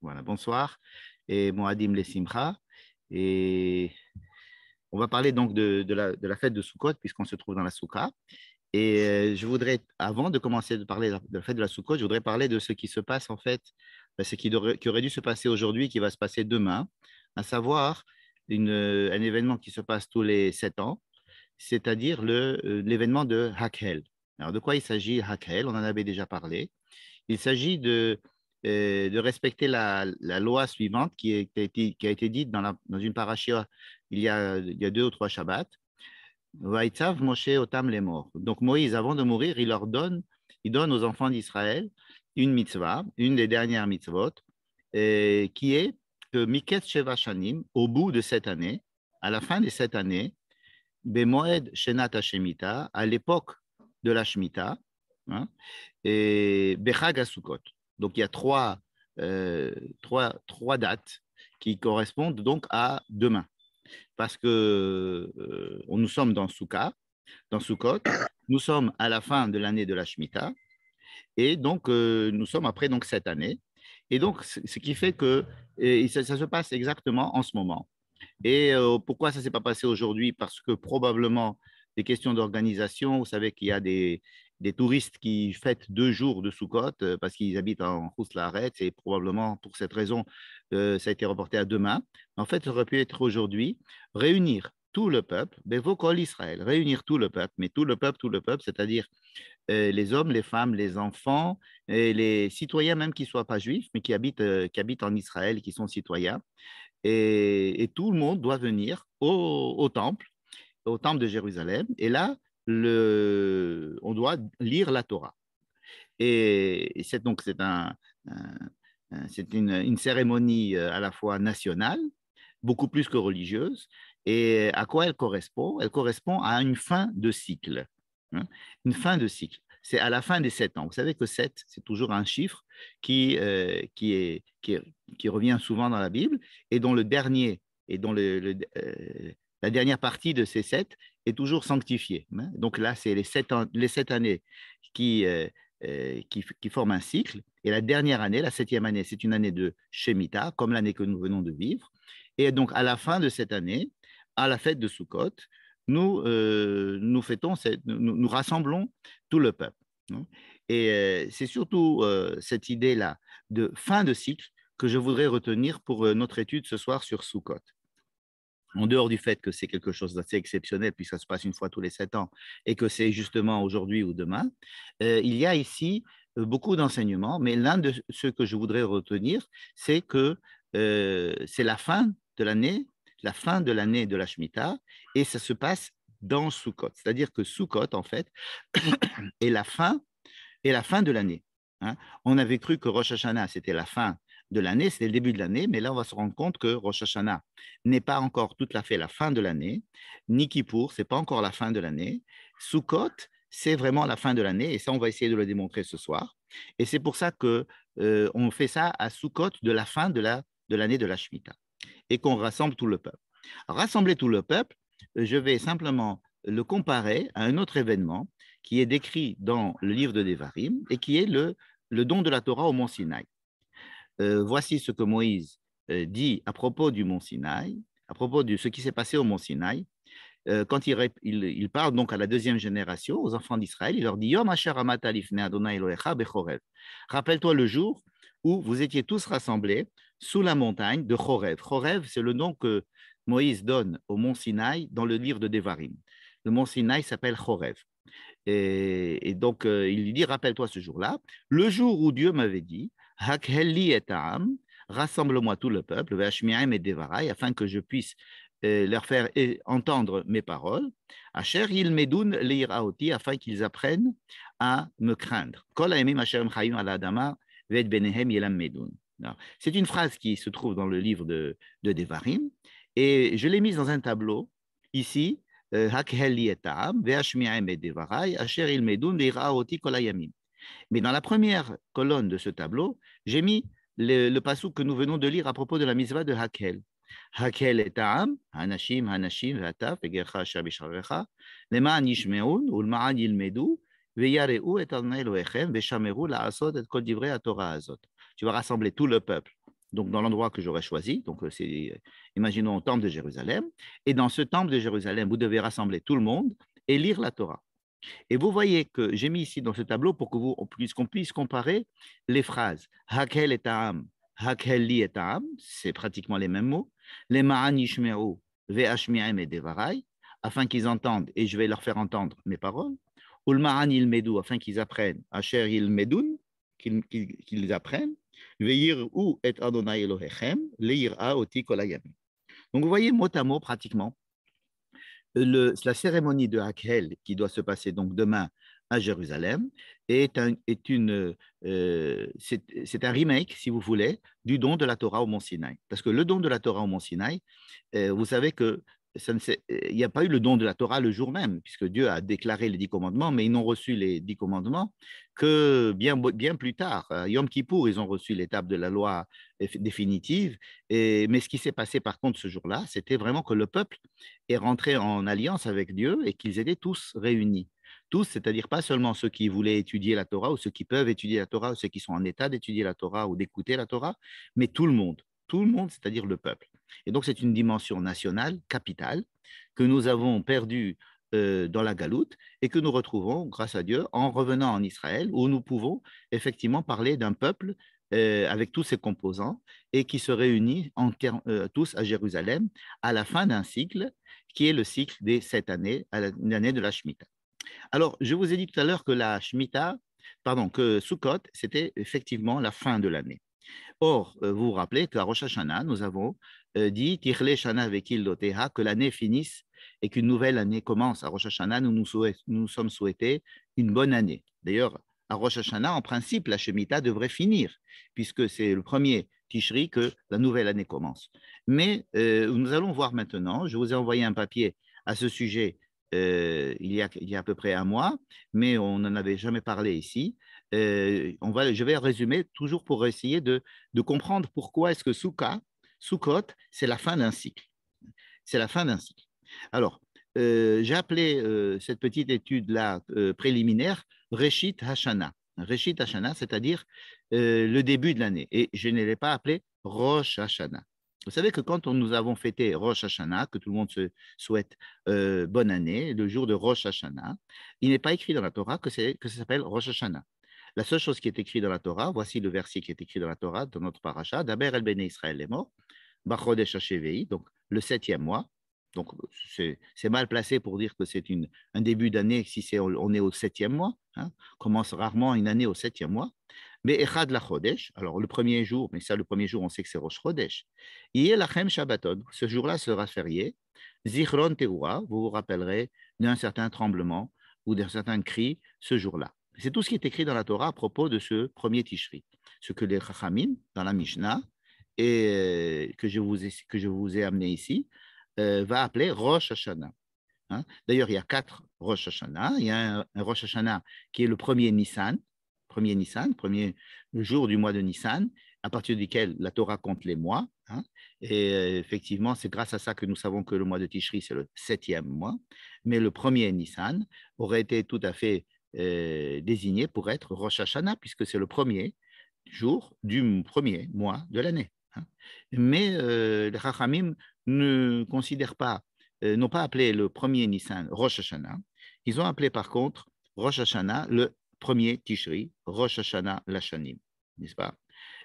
Voilà, bonsoir. Et Moadim les Simcha. Et on va parler donc de la fête de Sukkot, puisqu'on se trouve dans la Soukha. Et je voudrais, avant de commencer de parler de la fête de la Soukot, je voudrais parler de ce qui se passe en fait, ce qui aurait dû se passer aujourd'hui, qui va se passer demain, à savoir un événement qui se passe tous les 7 ans, c'est-à-dire l'événement de Hakhel. Alors, de quoi il s'agit, Hakhel? On en avait déjà parlé. Il s'agit de respecter la loi suivante qui a été dite dans une parashia il y a 2 ou 3 Shabbats. Vaïtzav Moshe Otam les morts. Donc Moïse, avant de mourir, il donne aux enfants d'Israël une mitzvah, une des dernières mitzvot, qui est que Miket Sheva Shanim, au bout de cette année, à la fin de cette année, Bemoed Shenat Hashemita, à l'époque de la Shemitah, hein, et Bechag Sukkot. Donc il y a trois dates qui correspondent donc à demain. Parce que nous sommes dans Sukkot, nous sommes à la fin de l'année de la Shemitah, et donc nous sommes après donc cette année. Et donc, ce qui fait que ça se passe exactement en ce moment. Et pourquoi ça ne s'est pas passé aujourd'hui? Parce que probablement des questions d'organisation, vous savez qu'il y a des touristes qui fêtent 2 jours de Sukkot parce qu'ils habitent en Khouslaret et probablement pour cette raison, ça a été reporté à demain. En fait, ça aurait pu être aujourd'hui, réunir tout le peuple, Bevokol Israël, réunir tout le peuple, c'est-à-dire les hommes, les femmes, les enfants, et les citoyens même qui ne soient pas juifs, mais qui habitent en Israël et qui sont citoyens, et tout le monde doit venir au temple de Jérusalem. Et là, on doit lire la Torah. Et c'est une cérémonie à la fois nationale, beaucoup plus que religieuse. Et à quoi elle correspond? Elle correspond à une fin de cycle, hein. Une fin de cycle. C'est à la fin des 7 ans. Vous savez que 7, c'est toujours un chiffre qui revient souvent dans la Bible et dont le dernier et dont la dernière partie de ces 7 est toujours sanctifiée, hein. Donc là, c'est les 7 années qui, euh, qui forment un cycle. Et la dernière année, la 7e année, c'est une année de Shemitah, comme l'année que nous venons de vivre. Et donc, à la fin de cette année, à la fête de Sukkot, nous rassemblons tout le peuple, hein. Et c'est surtout cette idée-là de fin de cycle que je voudrais retenir pour notre étude ce soir sur Sukkot. En dehors du fait que c'est quelque chose d'assez exceptionnel, puis ça se passe une fois tous les 7 ans, et que c'est justement aujourd'hui ou demain, il y a ici beaucoup d'enseignements, mais l'un de ceux que je voudrais retenir, c'est que c'est la fin de l'année de la Shemitah, et ça se passe dans Sukkot. C'est-à-dire que Sukkot, en fait, est la fin de l'année, hein. On avait cru que Rosh Hashanah, c'était la fin de l'année, c'était le début de l'année, mais là, on va se rendre compte que Rosh Hashanah n'est pas encore tout à fait la fin de l'année, ni Kippour, c'est pas encore la fin de l'année. Sukkot, c'est vraiment la fin de l'année, et ça, on va essayer de le démontrer ce soir. Et c'est pour ça que on fait ça à Sukkot de la fin de l'année de la Shemitah, et qu'on rassemble tout le peuple. Rassembler tout le peuple, je vais simplement le comparer à un autre événement qui est décrit dans le livre de Devarim et qui est le don de la Torah au mont Sinaï. Voici ce que Moïse dit à propos du mont Sinaï, à propos de ce qui s'est passé au mont Sinaï. Quand il parle donc à la deuxième génération, aux enfants d'Israël, il leur dit Yom asher amata lifnei Adonai Elohecha bechorev. Rappelle-toi le jour où vous étiez tous rassemblés sous la montagne de Chorev. Chorev, c'est le nom que Moïse donne au mont Sinaï dans le livre de Devarim. Le mont Sinaï s'appelle Chorev. Et donc, il lui dit, rappelle-toi ce jour-là, le jour où Dieu m'avait dit, Hakhelli et Ta'am, rassemble-moi tout le peuple, Vashmiaim et Devarai, afin que je puisse leur faire entendre mes paroles, Asher il medoun leiraoti, afin qu'ils apprennent à me craindre. Kol haemim asher chayim ala adama, ved benehem yelam medoun. C'est une phrase qui se trouve dans le livre de Devarim, et je l'ai mise dans un tableau ici, mais dans la première colonne de ce tableau, j'ai mis le passouk que nous venons de lire à propos de la mitzvah de Hakel. Hakel et Ta'am, Hanashim, Hanashim, Vataf, Egercha, Shabisharecha, Leman Yishmeun, Ulmaan Yilmedu, Veyareu et Adonai Elohechem, Veshameru, Laasot et Kol Divrei Torah Azot. Tu vas rassembler tout le peuple donc dans l'endroit que j'aurais choisi, donc c'est, imaginons, au temple de Jérusalem, et dans ce temple de Jérusalem, vous devez rassembler tout le monde et lire la Torah. Et vous voyez que j'ai mis ici dans ce tableau pour qu'on puisse comparer les phrases. Hakel et ta'am, hakel li et ta'am, c'est pratiquement les mêmes mots. Les ma'an yishme'u ve'ashmi'em et devarai, afin qu'ils entendent et je vais leur faire entendre mes paroles. Ou le ma'an yilmedu, afin qu'ils apprennent. Asher yilmedun, qu'ils apprennent. Ve'yir ou et Adonai Elohechem, le'yir'a oti kol hayamim. Donc vous voyez mot à mot pratiquement la cérémonie de Hakhel qui doit se passer donc demain à Jérusalem c'est un remake, si vous voulez, du don de la Torah au Mont Sinaï. Parce que le don de la Torah au Mont Sinaï, vous savez que il n'y a pas eu le don de la Torah le jour même, puisque Dieu a déclaré les 10 commandements, mais ils n'ont reçu les 10 commandements que bien plus tard. À Yom Kippour, ils ont reçu l'étape de la loi définitive. Mais ce qui s'est passé par contre ce jour-là, c'était vraiment que le peuple est rentré en alliance avec Dieu et qu'ils étaient tous réunis. Tous, c'est-à-dire pas seulement ceux qui voulaient étudier la Torah ou ceux qui peuvent étudier la Torah ou ceux qui sont en état d'étudier la Torah ou d'écouter la Torah, mais tout le monde, c'est-à-dire le peuple. Et donc, c'est une dimension nationale, capitale, que nous avons perdue dans la galoute et que nous retrouvons, grâce à Dieu, en revenant en Israël, où nous pouvons effectivement parler d'un peuple avec tous ses composants et qui se réunit tous à Jérusalem à la fin d'un cycle qui est le cycle des 7 années, l'année de la Shemitah. Alors, je vous ai dit tout à l'heure que que Sukkot, c'était effectivement la fin de l'année. Or, vous vous rappelez qu'à Rosh Hashanah, nous avons dit Tichle Shana Vekil Loteha, que l'année finisse et qu'une nouvelle année commence. À Rosh Hashanah, nous sommes souhaités une bonne année. D'ailleurs, à Rosh Hashanah, en principe, la Shemitah devrait finir, puisque c'est le premier Tishri que la nouvelle année commence. Mais nous allons voir maintenant, je vous ai envoyé un papier à ce sujet il y a à peu près un mois, mais on n'en avait jamais parlé ici. Je vais résumer toujours pour essayer de comprendre pourquoi est-ce que Sukkot, c'est la fin d'un cycle. C'est la fin d'un cycle. Alors, j'ai appelé cette petite étude-là préliminaire Reshit Hashana. Reshit Hashana, c'est-à-dire le début de l'année. Et je ne l'ai pas appelé Rosh Hashana. Vous savez que quand nous avons fêté Rosh Hashanah, que tout le monde se souhaite bonne année, le jour de Rosh Hashanah, il n'est pas écrit dans la Torah que ça s'appelle Rosh Hashanah. La seule chose qui est écrite dans la Torah, voici le verset qui est écrit dans la Torah, dans notre paracha, Daber el Bene Israël est mort, Bachodesh Hashevei, donc le 7e mois. Donc c'est mal placé pour dire que c'est un début d'année si on est au 7e mois. Hein, on commence rarement une année au 7e mois. Mais Echad la Chodesh, alors le premier jour, mais ça le premier jour on sait que c'est Rosh Chodesh. Lachem Shabbaton, ce jour-là sera férié. Zichron Teruah, vous vous rappellerez d'un certain tremblement ou d'un certain cri ce jour-là. C'est tout ce qui est écrit dans la Torah à propos de ce premier Tishri. Ce que les Chachamim, dans la Mishnah, et que je vous ai amené ici, va appeler Rosh Hashanah. Hein? D'ailleurs, il y a 4 Rosh Hashanah. Il y a un Rosh Hashanah qui est le premier Nissan, premier jour du mois de Nissan, à partir duquel la Torah compte les mois. Hein? Et effectivement, c'est grâce à ça que nous savons que le mois de Tishri, c'est le 7e mois. Mais le premier Nissan aurait été tout à fait désigné pour être Rosh Hashanah, puisque c'est le premier jour du premier mois de l'année. Hein? Mais les Chachamim ne considèrent pas, n'ont pas appelé le premier Nissan Rosh Hashanah. Ils ont appelé par contre Rosh Hashanah le premier Tishri, Rosh Hashanah Lashanim, n'est-ce pas?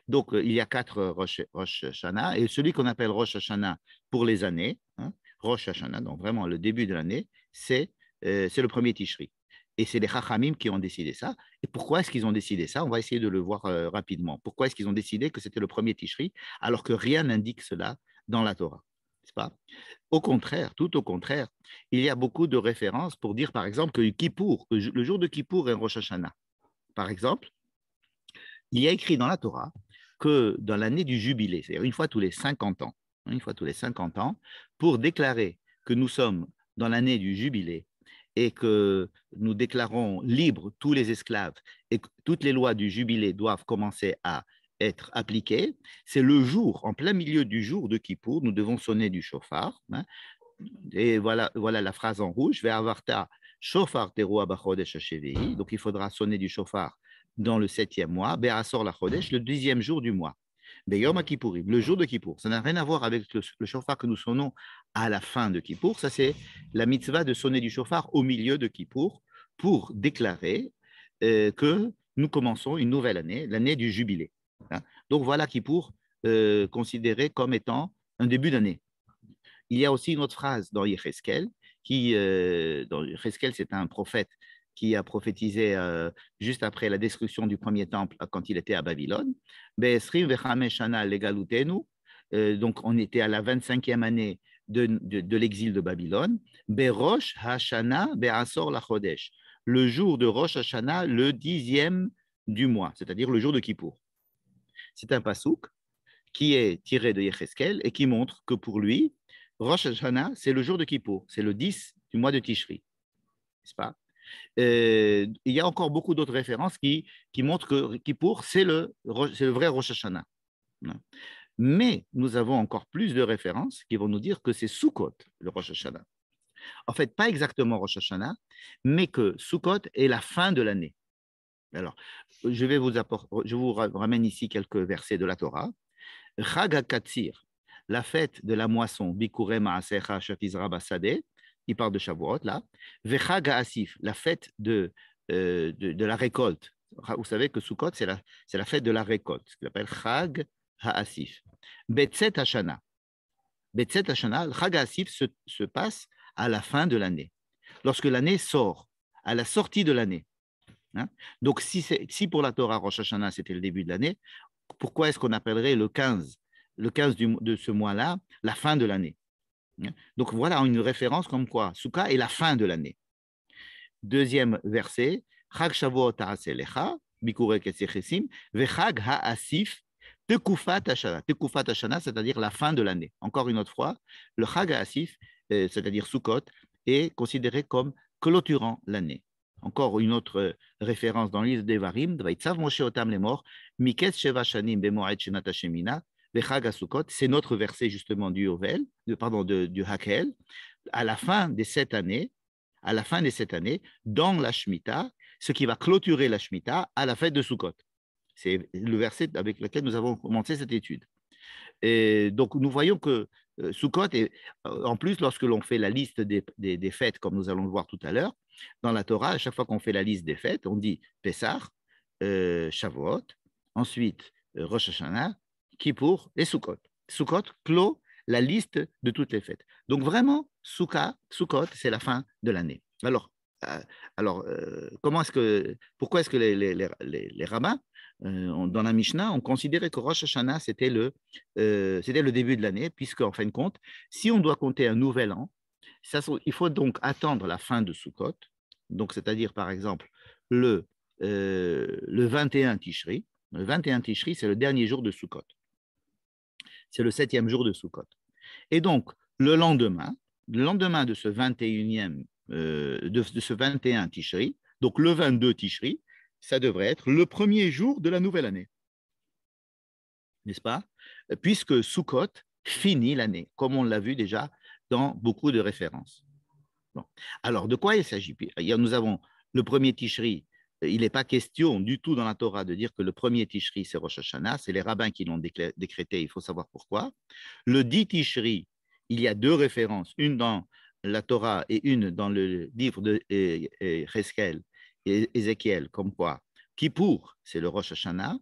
Donc, il y a 4 Rosh Hashanah, et celui qu'on appelle Rosh Hashanah pour les années, hein, Rosh Hashanah, donc vraiment le début de l'année, c'est le premier Tishri. Et c'est les Chachamim qui ont décidé ça. Et pourquoi est-ce qu'ils ont décidé ça? On va essayer de le voir rapidement. Pourquoi est-ce qu'ils ont décidé que c'était le premier Tishri, alors que rien n'indique cela dans la Torah? N'est-ce pas? Au contraire, tout au contraire, il y a beaucoup de références pour dire, par exemple, que Kippour, le jour de Kippour est Rosh Hashanah. Par exemple, il y a écrit dans la Torah que dans l'année du jubilé, c'est-à-dire une fois tous les 50 ans, pour déclarer que nous sommes dans l'année du jubilé et que nous déclarons libres tous les esclaves et que toutes les lois du jubilé doivent commencer à être appliquées, c'est le jour, en plein milieu du jour de Kippour, nous devons sonner du shofar. Hein, et voilà la phrase en rouge, Ve'avarta shofar teruah bachodesh donc il faudra sonner du shofar dans le 7e mois, Be'asor la Chodesh, le 10e jour du mois. Beyom Kippourim, le jour de Kippour. Ça n'a rien à voir avec le shofar que nous sonnons à la fin de Kippour. Ça, c'est la mitzvah de sonner du shofar au milieu de Kippour pour déclarer que nous commençons une nouvelle année, l'année du jubilé. Hein. Donc voilà Kippour considéré comme étant un début d'année. Il y a aussi une autre phrase dans Yecheskel, dans Yecheskel, c'est un prophète qui a prophétisé juste après la destruction du premier temple quand il était à Babylone. Donc on était à la 25e année de l'exil de Babylone. Berosh Hashana Be'asor Lachodesh, le jour de Rosh Hashanah, le 10e du mois, c'est-à-dire le jour de Kippour. C'est un pasouk qui est tiré de Yecheskel et qui montre que pour lui, Rosh Hashanah, c'est le jour de Kippour, c'est le 10 du mois de Tishri, n'est-ce pas? Il y a encore beaucoup d'autres références qui montrent que Kippour, c'est le vrai Rosh Hashanah. Mais nous avons encore plus de références qui vont nous dire que c'est Sukkot, le Rosh Hashanah. En fait, pas exactement Rosh Hashanah, mais que Sukkot est la fin de l'année. Alors, je vous ramène ici quelques versets de la Torah. Chag HaKatsir, la fête de la moisson, Bikurei Maasecha Shatizra Basade, il parle de Shavuot là. Vechag HaAsif, la fête de la récolte. Vous savez que Sukkot, c'est la fête de la récolte, ce qu'on appelle Chag HaAsif. Betzet Hashana. Betzet Hashana, le Chag HaAsif se passe à la fin de l'année, lorsque l'année sort, à la sortie de l'année. Hein? Donc, si pour la Torah, Rosh Hashanah, c'était le début de l'année, pourquoi est-ce qu'on appellerait le 15 de ce mois-là la fin de l'année? Donc, voilà une référence comme quoi Souka est la fin de l'année. Deuxième verset, Chag Shavuot Ta'aselecha, Bikurei Ketzechesim, Vechag Ha'asif, Tekufat Hashana. Tekufat Hashana, c'est-à-dire la fin de l'année. Encore une autre fois, le Chag Ha'asif, c'est-à-dire Sukkot, est considéré comme clôturant l'année. Encore une autre référence dans l'île d'Evarim, Vaitzav Moshe Otam les morts, Miketz Sheva Shanim Bemoed Shenat Hashemina, Vechag HaSukkot, c'est notre verset justement du Hakel, à la fin des 7 années, dans la Shemitah, ce qui va clôturer la Shemitah à la fête de Sukkot. C'est le verset avec lequel nous avons commencé cette étude. Et donc, nous voyons que Sukkot, en plus, lorsque l'on fait la liste des fêtes, comme nous allons le voir tout à l'heure, dans la Torah, à chaque fois qu'on fait la liste des fêtes, on dit Pessah, Shavuot, ensuite Rosh Hashanah, Kippour et Sukkot. Sukkot clôt la liste de toutes les fêtes. Donc, vraiment, Sukkot, c'est la fin de l'année. Pourquoi est-ce que les rabbins, dans la Mishnah, ont considéré que Rosh Hashanah, c'était le début de l'année, puisque, en fin de compte, si on doit compter un nouvel an, il faut donc attendre la fin de Sukkot, donc c'est-à-dire, par exemple, le 21 Tishri. Le 21 Tishri, c'est le dernier jour de Sukkot. C'est le 7e jour de Sukkot. Et donc, le lendemain de ce 21e de ce 21 Tishri, donc le 22 Tishri, ça devrait être le premier jour de la nouvelle année. N'est-ce pas? Puisque Sukkot finit l'année, comme on l'a vu déjà dans beaucoup de références. Bon. Alors, de quoi il s'agit? Nous avons le premier Tishri. Il n'est pas question du tout dans la Torah de dire que le premier Tishri, c'est Rosh Hashanah. C'est les rabbins qui l'ont décrété, il faut savoir pourquoi. Le 10 Tishri, il y a deux références, une dans la Torah et une dans le livre de Cheskel et Ézéchiel, comme quoi Kippour, c'est le Rosh Hashanah,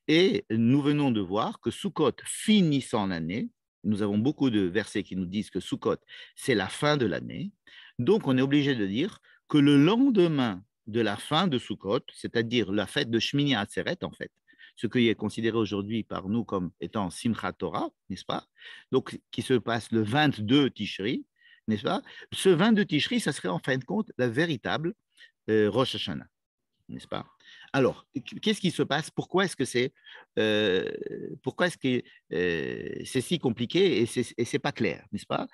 et nous venons de voir que Sukkot finissant l'année, nous avons beaucoup de versets qui nous disent que Sukkot, c'est la fin de l'année, donc on est obligé de dire que le lendemain de la fin de Sukkot, c'est-à-dire la fête de Shmini Atzeret, en fait, ce qui est considéré aujourd'hui par nous comme étant Simchat Torah, n'est-ce pas? Donc, qui se passe le 22 Tishri, n'est-ce pas? Ce 22 Tishri, ça serait en fin de compte la véritable Rosh Hashanah, n'est-ce pas? Alors, qu'est-ce qui se passe? Pourquoi est-ce que c'est si compliqué et c'est pas clair, n'est-ce pas?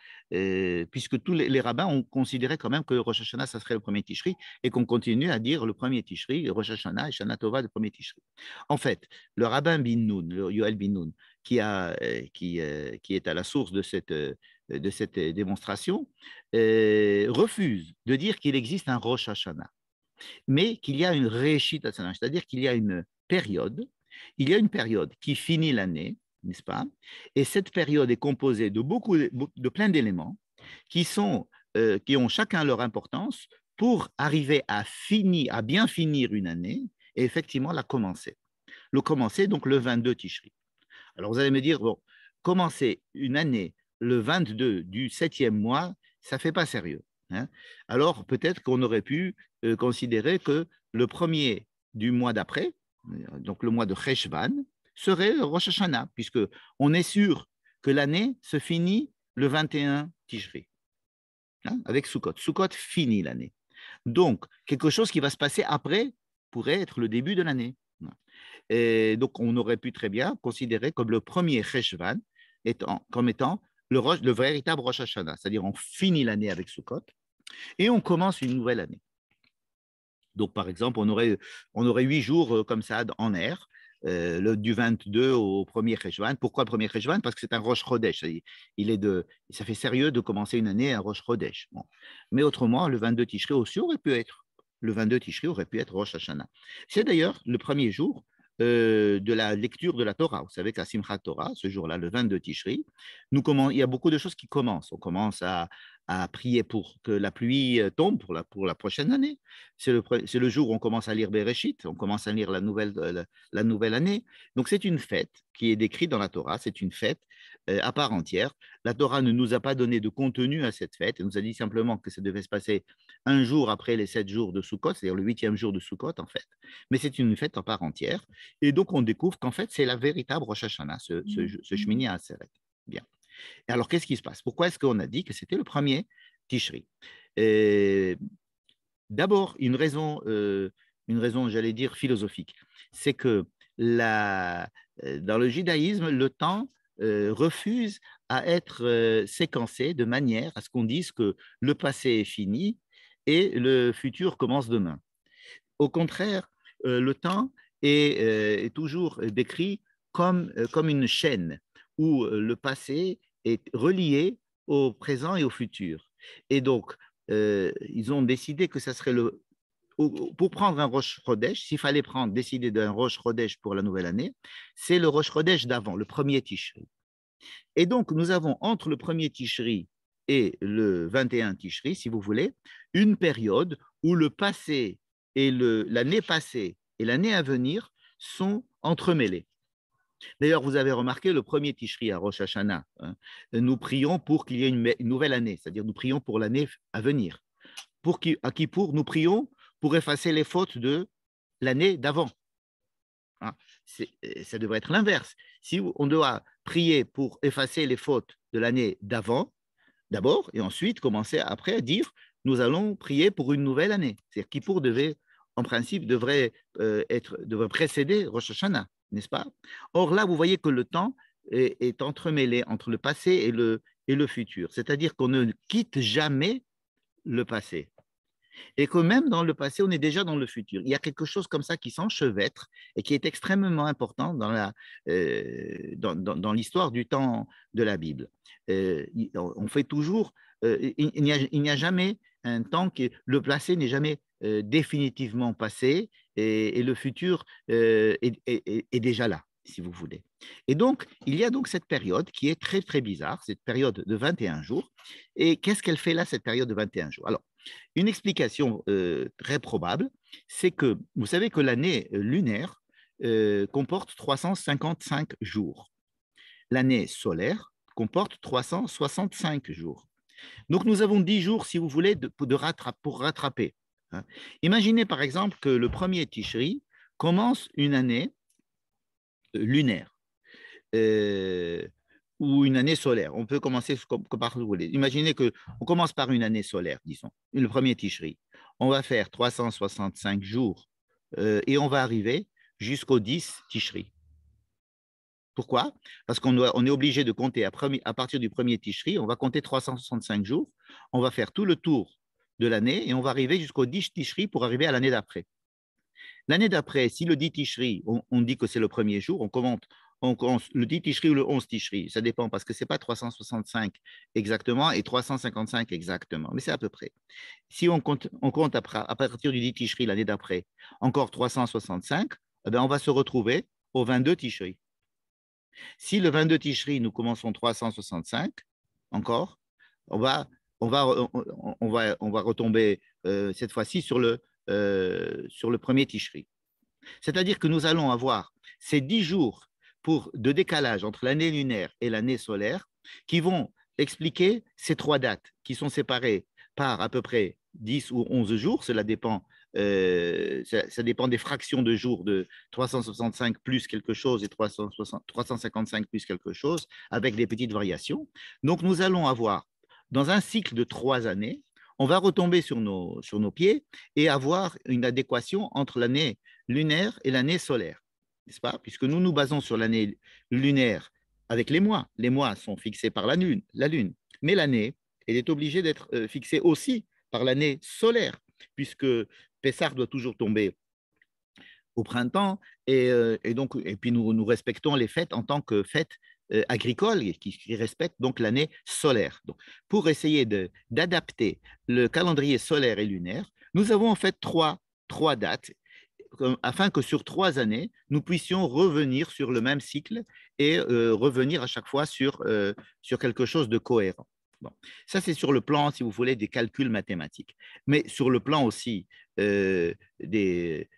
Puisque tous les rabbins ont considéré quand même que Rosh Hashanah, ça serait le premier Tishri et qu'on continue à dire le premier Tishri, Rosh Hashanah et Shana Tova, le premier Tishri. En fait, le rabbin Bin Nun, le Yoel Bin Nun, qui est à la source de cette démonstration, refuse de dire qu'il existe un Rosh Hashanah, mais qu'il y a une Réchit Hashanah, c'est-à-dire qu'il y a une période qui finit l'année n'est-ce pas? Et cette période est composée de plein d'éléments qui qui ont chacun leur importance pour arriver à bien finir une année et effectivement la commencer. Le commencer, donc le 22 Tishri. Alors vous allez me dire, bon, commencer une année le 22 du 7e mois, ça ne fait pas sérieux. Hein. Alors peut-être qu'on aurait pu considérer que le premier du mois d'après, donc le mois de Cheshvan, serait Rosh Hashanah, puisqu'on est sûr que l'année se finit le 21 Tishri, hein, avec Sukkot. Sukkot finit l'année. Donc, quelque chose qui va se passer après pourrait être le début de l'année. Et donc, on aurait pu très bien considérer comme le premier Cheshvan comme étant le véritable Rosh Hashanah, c'est-à-dire on finit l'année avec Sukkot et on commence une nouvelle année. Donc, par exemple, on aurait 8 jours comme ça en air, du 22 au premier Cheshvan. Pourquoi le premier Cheshvan? Parce que c'est un Rosh Chodesh. Ça fait sérieux de commencer une année à Rosh Chodesh. Bon. Mais autrement, le 22 Tishri aussi aurait pu être. Le 22 Tishri aurait pu être Rosh Hashanah. C'est d'ailleurs le premier jour de la lecture de la Torah. Vous savez qu'à Simchat Torah, ce jour-là, le 22 Tishri, il y a beaucoup de choses qui commencent. On commence à prier pour que la pluie tombe pour la prochaine année. C'est le jour où on commence à lire Bereshit, on commence à lire la nouvelle année. Donc c'est une fête qui est décrite dans la Torah, c'est une fête à part entière. La Torah ne nous a pas donné de contenu à cette fête, elle nous a dit simplement que ça devait se passer un jour après les 7 jours de Sukkot, c'est-à-dire le 8e jour de Sukkot en fait. Mais c'est une fête à part entière. Et donc on découvre qu'en fait c'est la véritable Rosh Hashanah, ce Shmini Atzeret. Bien. Et alors, qu'est-ce qui se passe? Pourquoi est-ce qu'on a dit que c'était le premier Tishri? D'abord, une raison, j'allais dire, philosophique. C'est que dans le judaïsme, le temps refuse à être séquencé de manière à ce qu'on dise que le passé est fini et le futur commence demain. Au contraire, le temps est toujours décrit comme une chaîne où le passé est relié au présent et au futur. Et donc, ils ont décidé que ça serait pour prendre un Rosh Chodesh, s'il fallait décider d'un Rosh Chodesh pour la nouvelle année, c'est le Rosh Chodesh d'avant, le premier Tishri. Et donc, nous avons entre le premier Tishri et le 21 Tishri, si vous voulez, une période où le passé et l'année passée et l'année à venir sont entremêlés. D'ailleurs, vous avez remarqué, le premier Tishri à Rosh Hashanah, hein, nous prions pour qu'il y ait une nouvelle année, c'est-à-dire nous prions pour l'année à venir. À Kippour, nous prions pour effacer les fautes de l'année d'avant. Hein, ça devrait être l'inverse. Si on doit prier pour effacer les fautes de l'année d'avant, d'abord, et ensuite commencer après à dire nous allons prier pour une nouvelle année. C'est-à-dire Kippour en principe, devrait précéder Rosh Hashanah, n'est-ce pas? Or là, vous voyez que le temps est entremêlé entre le passé et le futur. C'est-à-dire qu'on ne quitte jamais le passé. Et que même dans le passé, on est déjà dans le futur. Il y a quelque chose comme ça qui s'enchevêtre et qui est extrêmement important dans l'histoire du temps de la Bible. On fait toujours, il n'y a jamais un temps le passé n'est jamais définitivement passé et le futur est déjà là, si vous voulez. Et donc, il y a donc cette période qui est très, très bizarre, cette période de 21 jours. Et qu'est-ce qu'elle fait là, cette période de 21 jours? Alors, une explication très probable, c'est que vous savez que l'année lunaire comporte 355 jours. L'année solaire comporte 365 jours. Donc, nous avons 10 jours, si vous voulez, pour rattraper. Hein. Imaginez par exemple que le premier Tishri commence une année lunaire. Ou une année solaire. On peut commencer par vous voulez. Imaginez qu'on commence par une année solaire, disons, le premier Tishri. On va faire 365 jours et on va arriver jusqu'au 10 Tishri. Pourquoi? Parce qu'on est obligé de compter à partir du premier Tishri, on va compter 365 jours, on va faire tout le tour de l'année et on va arriver jusqu'au 10 Tishri pour arriver à l'année d'après. L'année d'après, si le 10 Tishri, on dit que c'est le premier jour, on commence le 10 Tishri ou le 11 Tishri, ça dépend parce que ce n'est pas 365 exactement et 355 exactement, mais c'est à peu près. Si on compte à partir du 10 Tishri l'année d'après, encore 365, eh bien on va se retrouver au 22 Tishri. Si le 22 Tishri, nous commençons 365, encore, on va, on va retomber cette fois-ci sur le premier Tishri. C'est-à-dire que nous allons avoir ces 10 jours de décalage entre l'année lunaire et l'année solaire qui vont expliquer ces 3 dates qui sont séparées par à peu près 10 ou 11 jours. Cela dépend, ça dépend des fractions de jours de 365 plus quelque chose et 355 plus quelque chose, avec des petites variations. Donc, nous allons avoir, dans un cycle de 3 années, on va retomber sur nos pieds et avoir une adéquation entre l'année lunaire et l'année solaire, n'est-ce pas? Puisque nous nous basons sur l'année lunaire avec les mois. Les mois sont fixés par la Lune. Mais l'année, elle est obligée d'être fixée aussi par l'année solaire, puisque Pessah doit toujours tomber au printemps, et puis nous respectons les fêtes en tant que fêtes agricoles qui respectent donc l'année solaire. Donc, pour essayer d'adapter le calendrier solaire et lunaire, nous avons en fait trois dates afin que sur 3 années, nous puissions revenir sur le même cycle et revenir à chaque fois sur quelque chose de cohérent. Bon. Ça, c'est sur le plan, si vous voulez, des calculs mathématiques. Mais sur le plan aussi de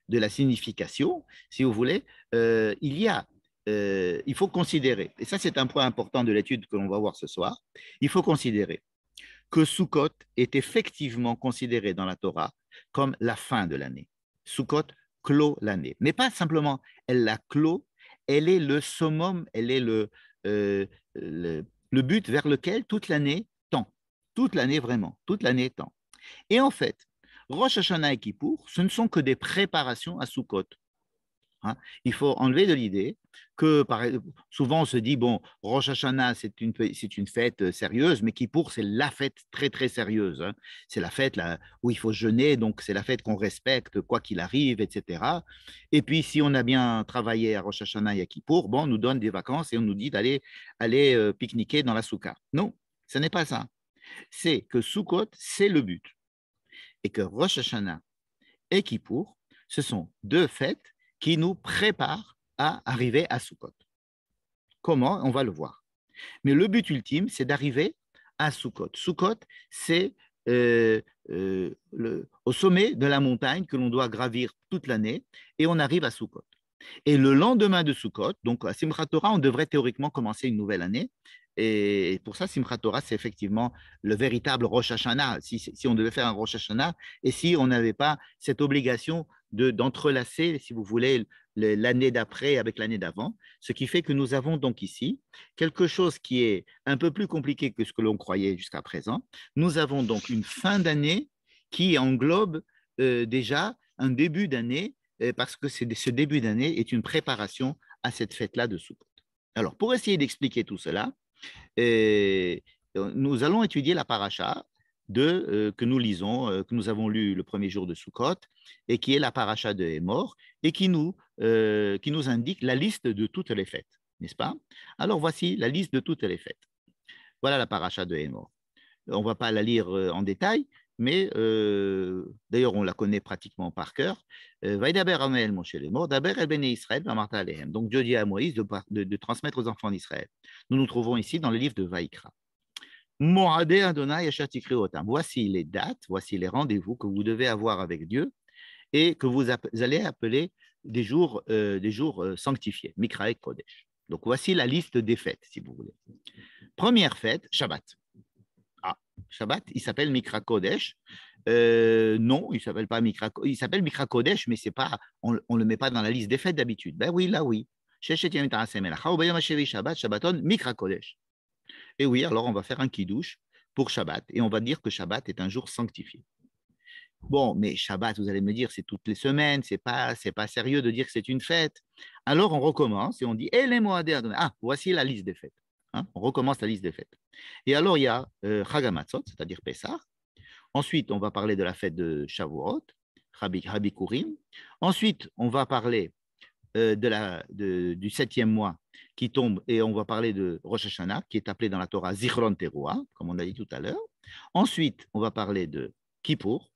la signification, si vous voulez, il faut considérer, et ça c'est un point important de l'étude que l'on va voir ce soir, il faut considérer que Sukkot est effectivement considéré dans la Torah comme la fin de l'année. Sukkot clôt l'année. Mais pas simplement, elle la clôt, elle est le summum, elle est le but vers lequel toute l'année tend. Toute l'année vraiment, toute l'année tend. Et en fait, Rosh Hashanah et Kippour, ce ne sont que des préparations à Sukkot. Hein. Il faut enlever de l'idée que souvent on se dit, bon, Rosh Hashanah, c'est une fête sérieuse, mais Kippour, c'est la fête très, très sérieuse. Hein. C'est la fête là, où il faut jeûner, donc c'est la fête qu'on respecte, quoi qu'il arrive, etc. Et puis, si on a bien travaillé à Rosh Hashanah et à Kippour, bon, on nous donne des vacances et on nous dit d'aller pique-niquer dans la soukha. Non, ce n'est pas ça. C'est que Sukkot, c'est le but. Et que Rosh Hashanah et Kippour, ce sont 2 fêtes qui nous préparent à arriver à Sukkot. Comment? On va le voir. Mais le but ultime, c'est d'arriver à Sukkot. Sukkot, c'est au sommet de la montagne que l'on doit gravir toute l'année, et on arrive à Sukkot. Et le lendemain de Sukkot, donc à Simchat Torah, on devrait théoriquement commencer une nouvelle année. Et pour ça, Simchat Torah, c'est effectivement le véritable Rosh Hashanah. Si on devait faire un Rosh Hashanah, et si on n'avait pas cette obligation d'entrelacer, si vous voulez, l'année d'après avec l'année d'avant, ce qui fait que nous avons donc ici quelque chose qui est un peu plus compliqué que ce que l'on croyait jusqu'à présent. Nous avons donc une fin d'année qui englobe déjà un début d'année, parce que ce début d'année est une préparation à cette fête-là de Sukkot. Alors, pour essayer d'expliquer tout cela, nous allons étudier la paracha que nous lisons, que nous avons lu le premier jour de Sukkot, et qui est la paracha de Hémor, et qui nous indique la liste de toutes les fêtes, n'est-ce pas? Alors, voici la liste de toutes les fêtes. Voilà la paracha de Hémor. On ne va pas la lire en détail, mais d'ailleurs, on la connaît pratiquement par cœur. Vaidaber Amel Moshe Lemor, Daber El Bene Israël, Vamarta Alehem. Donc, Dieu dit à Moïse de transmettre aux enfants d'Israël. Nous nous trouvons ici dans le livre de Vaïkra. Moadé Adonai Asher Tikri Otam. Voici les dates, voici les rendez-vous que vous devez avoir avec Dieu et que vous allez appeler des jours sanctifiés, Mikra et Kodesh. Donc, voici la liste des fêtes, si vous voulez. Première fête, Shabbat. Shabbat, il s'appelle Mikra Kodesh. Non, il s'appelle pas Mikra. Il s'appelle Mikra Kodesh, mais c'est pas. On le met pas dans la liste des fêtes d'habitude. Ben oui, là oui. Shabbaton Mikra Kodesh. Et oui, alors on va faire un kiddush pour Shabbat et on va dire que Shabbat est un jour sanctifié. Bon, mais Shabbat, vous allez me dire, c'est toutes les semaines, c'est pas sérieux de dire que c'est une fête. Alors on recommence et on dit, voici la liste des fêtes. Hein, on recommence la liste des fêtes. Et alors, il y a Chag HaMatzot, c'est-à-dire Pessah. Ensuite, on va parler de la fête de Shavuot, Rabbi Kurim. Ensuite, on va parler du 7e mois qui tombe et on va parler de Rosh Hashanah, qui est appelé dans la Torah Zichron Teruah, comme on a dit tout à l'heure. Ensuite, on va parler de Kippour.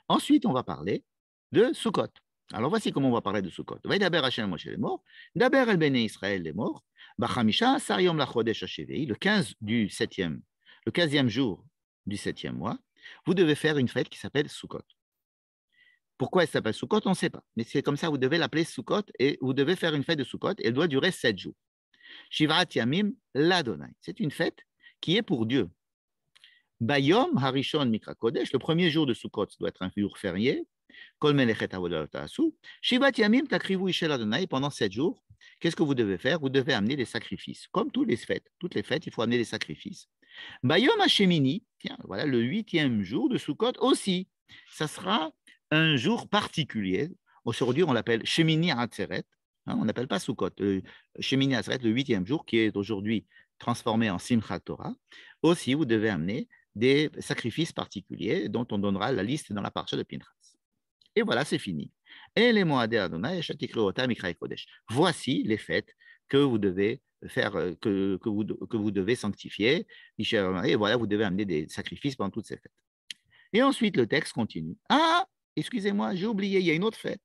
Ensuite, on va parler de Sukkot. Alors, voici comment on va parler de Sukkot. Daber Hashem Moshe les morts, Daber el Bene Israël les morts, Bachamisha Asar Yom Lachodesh Hashevei, le 15 du 7e, le 15e jour du 7e mois, vous devez faire une fête qui s'appelle Sukkot. Pourquoi elle s'appelle Sukkot, on ne sait pas. Mais c'est comme ça, vous devez l'appeler Sukkot et vous devez faire une fête de Sukkot. Elle doit durer 7 jours. Shivrat Yamim l'Adonai. C'est une fête qui est pour Dieu. Bayom Harishon Mikra Kodesh, le premier jour de Sukkot doit être un jour férié. Kol Melechet Avodat Ta'asu. Shivat Yamim Takrivu Ishel Adonai. Pendant 7 jours, qu'est-ce que vous devez faire? Vous devez amener des sacrifices. Comme toutes les fêtes, il faut amener des sacrifices. Bayom Hashemini, tiens, voilà le 8e jour de Sukkot aussi. Ça sera un jour particulier. Aujourd'hui, on l'appelle Shemini Atzeret. On n'appelle pas Sukkot. Shemini Atzeret, le 8e jour, qui est aujourd'hui transformé en Simchat Torah. Aussi, vous devez amener des sacrifices particuliers dont on donnera la liste dans la parasha de Pinchas. Et voilà, c'est fini. Et les Moadé Adonai, Shatikreota Mikra Kodesh. Voici les fêtes que vous devez faire, que vous devez sanctifier. Et voilà, vous devez amener des sacrifices pendant toutes ces fêtes. Et ensuite, le texte continue. Ah, excusez-moi, j'ai oublié, il y a une autre fête.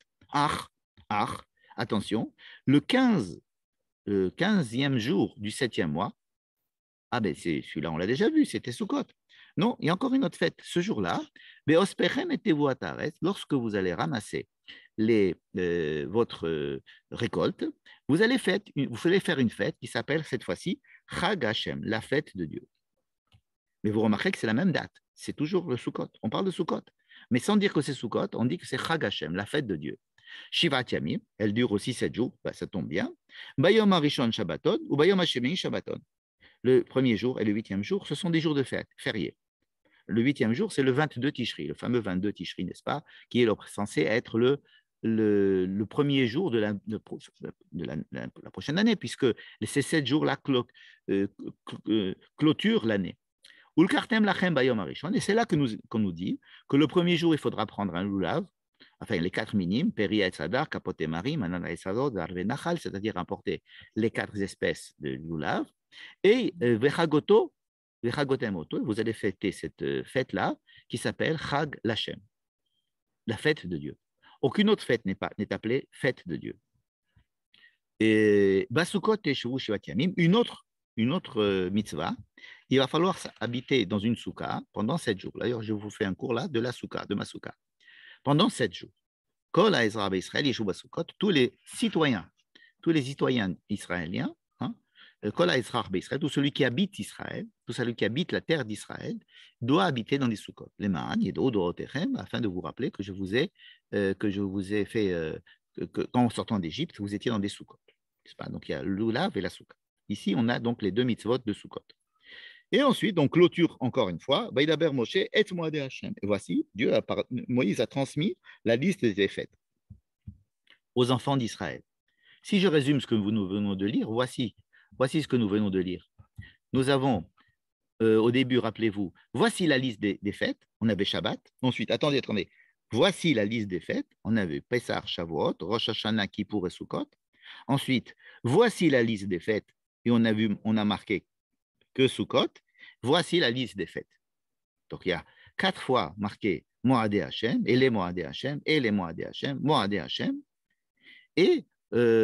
Attention, le 15e jour du 7e mois, ah ben c'est celui-là, on l'a déjà vu, c'était Sukkot. Non, il y a encore une autre fête. Ce jour-là, lorsque vous allez ramasser votre récolte, vous allez faire une fête qui s'appelle cette fois-ci Chag Hashem, la fête de Dieu. Mais vous remarquerez que c'est la même date. C'est toujours le Sukkot. On parle de Sukkot. Mais sans dire que c'est Sukkot, on dit que c'est Chag Hashem, la fête de Dieu. Shivat Yamim, elle dure aussi 7 jours, ben, ça tombe bien. Bayom Harishon Shabbaton ou Bayom Hashemini Shabbaton. Le premier jour et le 8e jour, ce sont des jours de fête, fériés. Le 8e jour, c'est le 22 Tishri, le fameux 22 Tishri, n'est-ce pas, qui est censé être le premier jour de la prochaine année, puisque ces 7 jours-là clôturent l'année. Et c'est là qu'on nous dit que le premier jour, il faudra prendre un loulav, enfin les 4 minimes, Peri et Sadar, Capote et Marie, Manana et Sador, Darve et Nachal, c'est-à-dire importer les 4 espèces de loulav, et Vechagoto, vous allez fêter cette fête-là qui s'appelle Chag Lashem, la fête de Dieu. Aucune autre fête n'est appelée fête de Dieu. Et Basukot Teshuvu Shivat Yamim, une autre mitzvah, il va falloir habiter dans une souka pendant 7 jours. D'ailleurs, je vous fais un cours là de ma souka. Pendant 7 jours. Kol ha'ezra b'Israël yeshu basukot, tous les citoyens israéliens, Kol ha'ezra b'Israël, tout celui qui habite Israël, tout celui qui habite la terre d'Israël, doit habiter dans des soukot. Les ma'an, yedo dorotechem, afin de vous rappeler que je vous ai fait, qu'en sortant d'Égypte, vous étiez dans des soukot. Donc il y a l'oulav et la souka. Ici, on a donc les 2 mitzvot de soukot. Et ensuite, donc clôture encore une fois, Vaïdaber Moshe et Moadé Hashem. Et voici, Moïse a transmis la liste des fêtes aux enfants d'Israël. Si je résume ce que nous venons de lire, voici ce que nous venons de lire. Nous avons, au début, rappelez-vous, voici la liste des fêtes. On avait Shabbat. Ensuite, attendez. Voici la liste des fêtes. On avait Pessah, Shavuot, Rosh Hashanah, Kippour et Sukkot. Ensuite, voici la liste des fêtes. Et on a marqué que Sukkot. Voici la liste des fêtes. Donc, il y a 4 fois marqué Moadé Hashem, et les Moadé Hashem, et les Moadé Hashem, Moadé Hashem. Et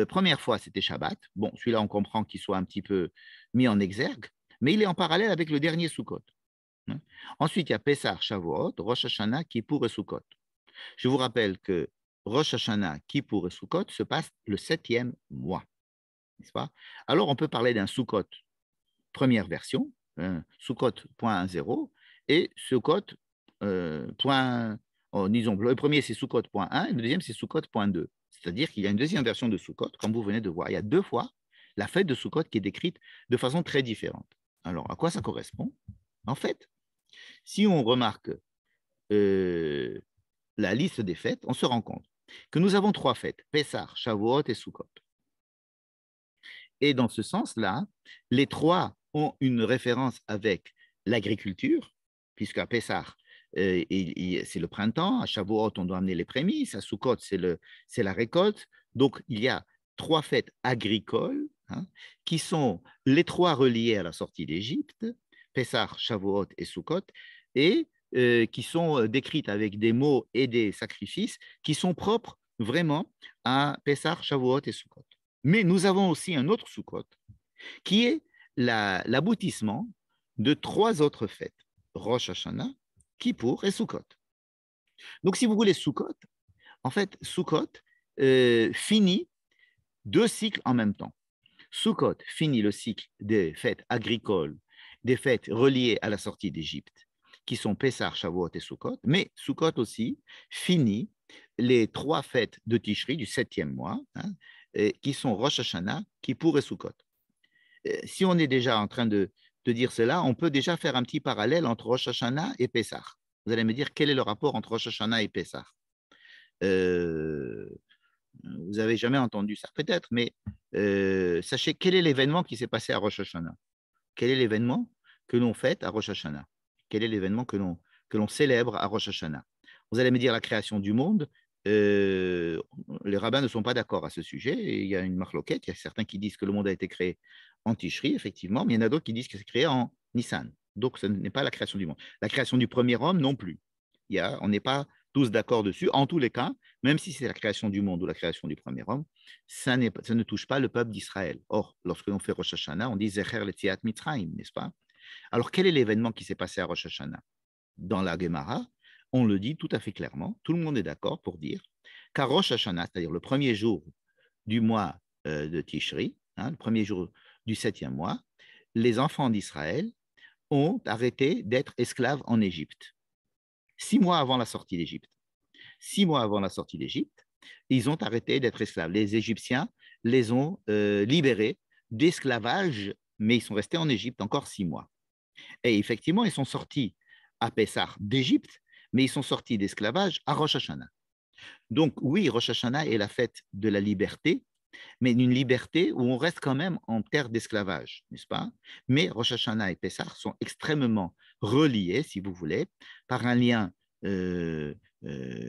première fois, c'était Shabbat. Bon, celui-là, on comprend qu'il soit un petit peu mis en exergue, mais il est en parallèle avec le dernier Sukkot. Ensuite, il y a Pessah, Shavuot, Rosh Hashanah, Kippour et Sukkot. Je vous rappelle que Rosh Hashanah, Kippour et Sukkot se passent le 7e mois. N'est-ce pas? Alors, on peut parler d'un Sukkot première version, Sukkot.0, et Sukkot, disons, le premier c'est Sukkot.1 et le deuxième c'est Sukkot.2. C'est-à-dire qu'il y a une deuxième version de Sukkot, comme vous venez de voir. Il y a 2 fois la fête de Sukkot qui est décrite de façon très différente. Alors, à quoi ça correspond? En fait, si on remarque la liste des fêtes, on se rend compte que nous avons 3 fêtes, Pessah, Shavuot et Sukkot. Et dans ce sens-là, les 3 ont une référence avec l'agriculture, puisqu'à Pessah, c'est le printemps, à Shavuot, on doit amener les prémices, à Sukkot, c'est la récolte. Donc, il y a 3 fêtes agricoles qui sont les 3 reliées à la sortie d'Égypte, Pessah, Shavuot et Sukkot, et qui sont décrites avec des mots et des sacrifices qui sont propres vraiment à Pessah, Shavuot et Sukkot. Mais nous avons aussi un autre Sukkot qui est l'aboutissement de trois autres fêtes, Rosh Hashanah, Kippour et Sukkot. Donc, si vous voulez Sukkot, en fait, Sukkot finit deux cycles en même temps. Sukkot finit le cycle des fêtes agricoles, des fêtes reliées à la sortie d'Égypte, qui sont Pessah, Shavuot et Sukkot, mais Sukkot aussi finit les trois fêtes de Tishri du 7e mois, qui sont Rosh Hashanah, Kippour et Sukkot. Si on est déjà en train de dire cela, on peut déjà faire un petit parallèle entre Rosh Hashanah et Pessah. Vous allez me dire quel est le rapport entre Rosh Hashanah et Pessah. Vous n'avez jamais entendu ça peut-être, mais sachez quel est l'événement qui s'est passé à Rosh Hashanah. Quel est l'événement que l'on fête à Rosh Hashanah? Quel est l'événement que l'on célèbre à Rosh Hashanah? Vous allez me dire la création du monde. Les rabbins ne sont pas d'accord à ce sujet. Et il y a une marloquette. Il y a certains qui disent que le monde a été créé en Tishri, effectivement, mais il y en a d'autres qui disent que c'est créé en Nissan. Donc, ce n'est pas la création du monde. La création du premier homme non plus. On n'est pas tous d'accord dessus. En tous les cas, même si c'est la création du monde ou la création du premier homme, ça ne touche pas le peuple d'Israël. Or, lorsque l'on fait Rosh Hashanah, on dit Zecher Letziat Mitzrayim, n'est-ce pas? Alors, quel est l'événement qui s'est passé à Rosh Hashanah? Dans la Gemara, on le dit tout à fait clairement, tout le monde est d'accord pour dire qu'à Rosh Hashanah, c'est-à-dire le premier jour du mois de Tishri, le premier jour du 7e mois, les enfants d'Israël ont arrêté d'être esclaves en Égypte. 6 mois avant la sortie d'Égypte. 6 mois avant la sortie d'Égypte, ils ont arrêté d'être esclaves. Les Égyptiens les ont libérés d'esclavage, mais ils sont restés en Égypte encore 6 mois. Et effectivement, ils sont sortis à Pessah d'Égypte, mais ils sont sortis d'esclavage à Rosh Hashanah. Donc oui, Rosh Hashanah est la fête de la liberté, mais une liberté où on reste quand même en terre d'esclavage, n'est-ce pas? Mais Rosh Hashanah et Pessah sont extrêmement reliés, si vous voulez, par un lien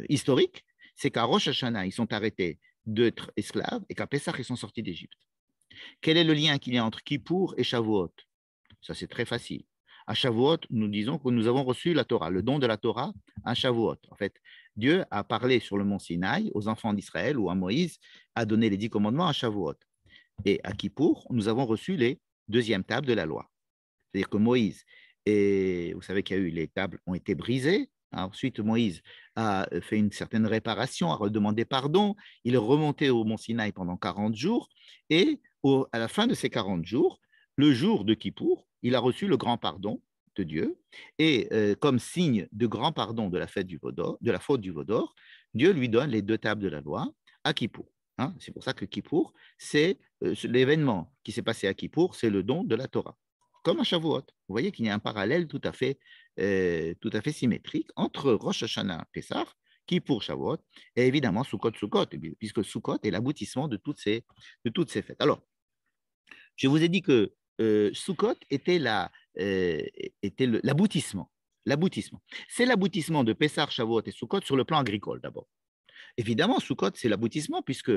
historique. C'est qu'à Rosh Hashanah, ils sont arrêtés d'être esclaves et qu'à Pessah, ils sont sortis d'Égypte. Quel est le lien qu'il y a entre Kippour et Shavuot? Ça, c'est très facile. À Shavuot, nous disons que nous avons reçu la Torah, le don de la Torah à Shavuot. En fait, Dieu a parlé sur le mont Sinaï aux enfants d'Israël ou à Moïse, a donné les 10 commandements à Shavuot. Et à Kippour, nous avons reçu les deuxièmes tables de la loi. C'est-à-dire que Moïse, et vous savez qu'il y a eu, les tables ont été brisées. Ensuite, Moïse a fait une certaine réparation, a redemandé pardon. Il est remonté au mont Sinaï pendant 40 jours. Et à la fin de ces 40 jours, le jour de Kippour, il a reçu le grand pardon de Dieu. Et comme signe de grand pardon de la faute du Vaudor, Dieu lui donne les 2 tables de la loi à Kippour. C'est pour ça que Kippour, c'est l'événement qui s'est passé à Kippour, c'est le don de la Torah. Comme à Shavuot. Vous voyez qu'il y a un parallèle tout à fait symétrique entre Rosh Hashanah, Pessah, Kippour, Shavuot, et évidemment Sukkot, puisque Sukkot est l'aboutissement de toutes ces fêtes. Alors, je vous ai dit que Sukkot était l'aboutissement. C'est l'aboutissement de Pessah, Shavuot et Sukkot sur le plan agricole d'abord. Évidemment, Sukkot, c'est l'aboutissement puisque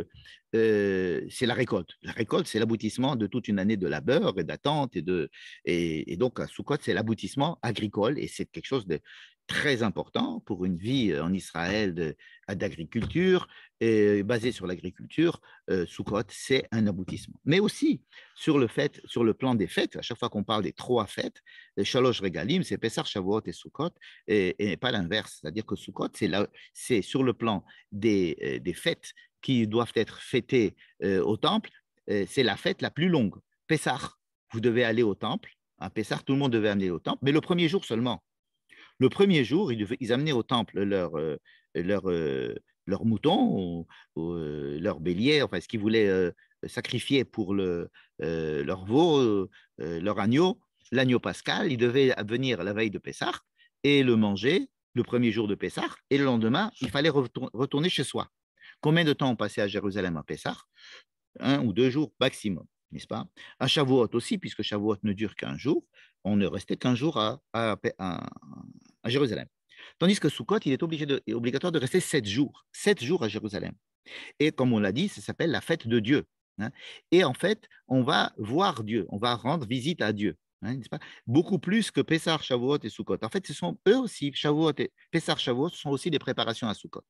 c'est la récolte. La récolte, c'est l'aboutissement de toute une année de labeur et d'attente. Et donc, Sukkot, c'est l'aboutissement agricole et c'est quelque chose de très important pour une vie en Israël d'agriculture, basée sur l'agriculture. Sukkot, c'est un aboutissement. Mais aussi, sur le plan des fêtes, à chaque fois qu'on parle des 3 fêtes, les Shalosh Regalim, c'est Pessah, Shavuot et Sukkot, et pas l'inverse. C'est-à-dire que Sukkot, c'est sur le plan des fêtes qui doivent être fêtées au temple, c'est la fête la plus longue. Pessah, vous devez aller au temple. À Pessah, tout le monde devait aller au temple, mais le premier jour seulement. Le premier jour, ils amenaient au temple leur mouton ou leur bélier, enfin ce qu'ils voulaient sacrifier pour leur veau, leur agneau, l'agneau pascal. Ils devaient venir la veille de Pessah et le manger le premier jour de Pessah, et le lendemain, il fallait retourner chez soi. Combien de temps on passait à Jérusalem à Pessah? 1 ou 2 jours maximum, n'est-ce pas? À Shavuot aussi, puisque Shavuot ne dure qu'1 jour, on ne restait qu'1 jour à Jérusalem. Tandis que Sukkot, il est obligatoire de rester 7 jours, 7 jours à Jérusalem. Et comme on l'a dit, ça s'appelle la fête de Dieu. Et en fait, on va voir Dieu, on va rendre visite à Dieu. N'est-ce pas? Beaucoup plus que Pessah, Shavuot et Sukkot. En fait, ce sont eux aussi, Pessah, Shavuot, sont aussi des préparations à Sukkot.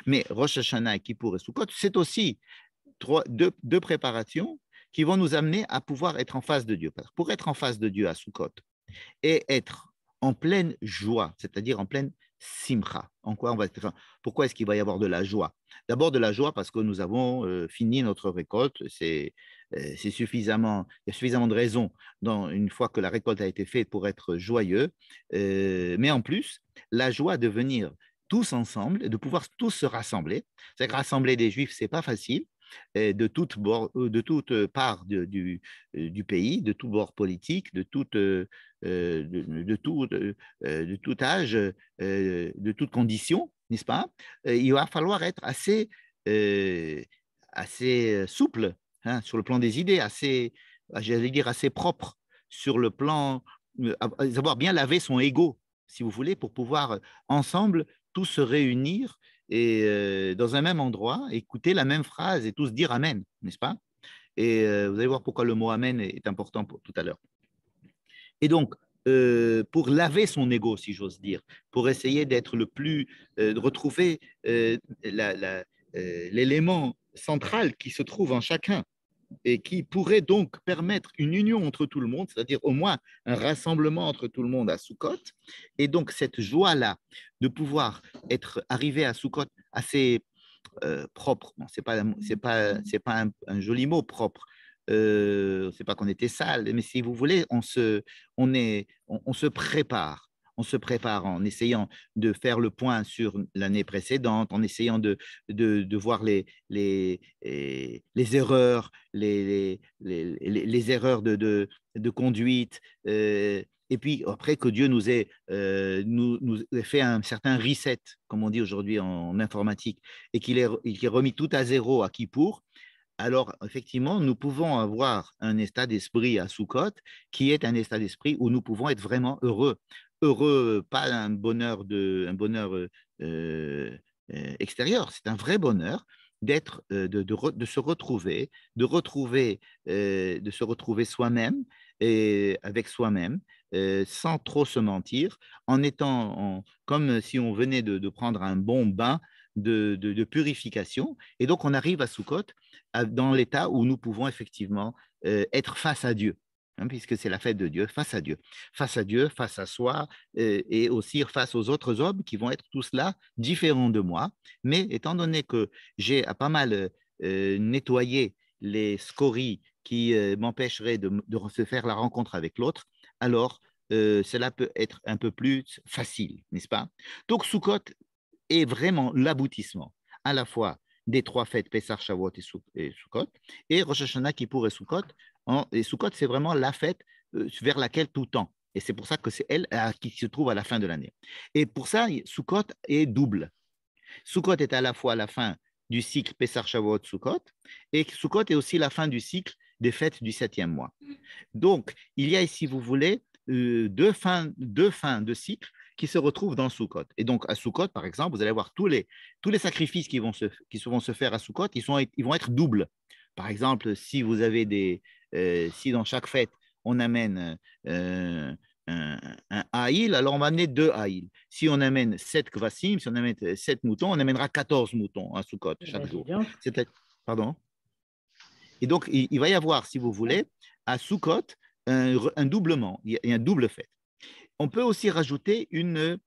Mais Rosh Hashanah, Kippour et Sukkot, c'est aussi 2 préparations qui vont nous amener à pouvoir être en face de Dieu. Pour être en face de Dieu à Sukkot et être en pleine joie, c'est-à-dire en pleine simcha. Pourquoi est-ce qu'il va y avoir de la joie? D'abord de la joie parce que nous avons fini notre récolte. Suffisamment, il y a suffisamment de raisons une fois que la récolte a été faite pour être joyeux. Mais en plus, la joie de venir tous ensemble, de pouvoir tous se rassembler. C'est que rassembler des Juifs, c'est pas facile de toute part du pays, de tout bord politique, de tout âge, de toute condition, n'est-ce pas? Il va falloir être assez souple, hein, sur le plan des idées, j'allais dire assez propre sur le plan, avoir bien lavé son ego, si vous voulez, pour pouvoir ensemble tous se réunir et dans un même endroit, écouter la même phrase et tous dire Amen, n'est-ce pas? Et vous allez voir pourquoi le mot Amen est important pour tout à l'heure. Et donc, pour laver son ego, si j'ose dire, pour essayer d'être de retrouver l'élément central qui se trouve en chacun et qui pourrait donc permettre une union entre tout le monde, c'est-à-dire au moins un rassemblement entre tout le monde à Sukkot. Et donc, cette joie-là de pouvoir arrivé à Sukkot assez propre, bon, c'est pas un joli mot propre, c'est pas qu'on était sale, mais si vous voulez, on se prépare. On se prépare en essayant de faire le point sur l'année précédente, en essayant de voir les erreurs, les erreurs de conduite, et puis après que Dieu nous ait fait un certain reset, comme on dit aujourd'hui en informatique, et qu'il ait remis tout à zéro à Kippour, alors effectivement, nous pouvons avoir un état d'esprit à Sukkot qui est un état d'esprit où nous pouvons être vraiment heureux. Heureux, pas un bonheur, extérieur, c'est un vrai bonheur de se retrouver, de se retrouver soi-même et avec soi-même, sans trop se mentir, comme si on venait de prendre un bon bain de purification. Et donc, on arrive à Sukkot dans l'état où nous pouvons effectivement être face à Dieu, hein, puisque c'est la fête de Dieu, face à Dieu, face à soi, et aussi face aux autres hommes qui vont être tous là, différents de moi. Mais étant donné que j'ai pas mal nettoyé les scories qui m'empêcheraient de se faire la rencontre avec l'autre, alors cela peut être un peu plus facile, n'est-ce pas? Donc, Sukkot est vraiment l'aboutissement à la fois des trois fêtes, Pessah, Shavuot et Sukkot, et Rosh Hashanah, Kippour et Sukkot. Et Sukkot, c'est vraiment la fête vers laquelle tout tend. Et c'est pour ça que c'est elle qui se trouve à la fin de l'année. Et pour ça, Sukkot est double. Sukkot est à la fois la fin du cycle Pessah, Shavuot, Sukkot, et Sukkot est aussi la fin du cycle des fêtes du 7e mois. Donc, il y a, si vous voulez, deux fins de cycle qui se retrouvent dans Sukkot. Et donc, à Sukkot, par exemple, vous allez voir tous les sacrifices qui vont se faire à Sukkot, ils vont être doubles. Par exemple, si vous avez si dans chaque fête, on amène un haïl, alors on va amener 2 haïls. Si on amène 7 kvassim, si on amène 7 moutons, on amènera 14 moutons à Sukkot chaque jour. Pardon? Et donc, il va y avoir, si vous voulez, à Sukkot, un doublement, il y a un double fête. On peut aussi rajouter une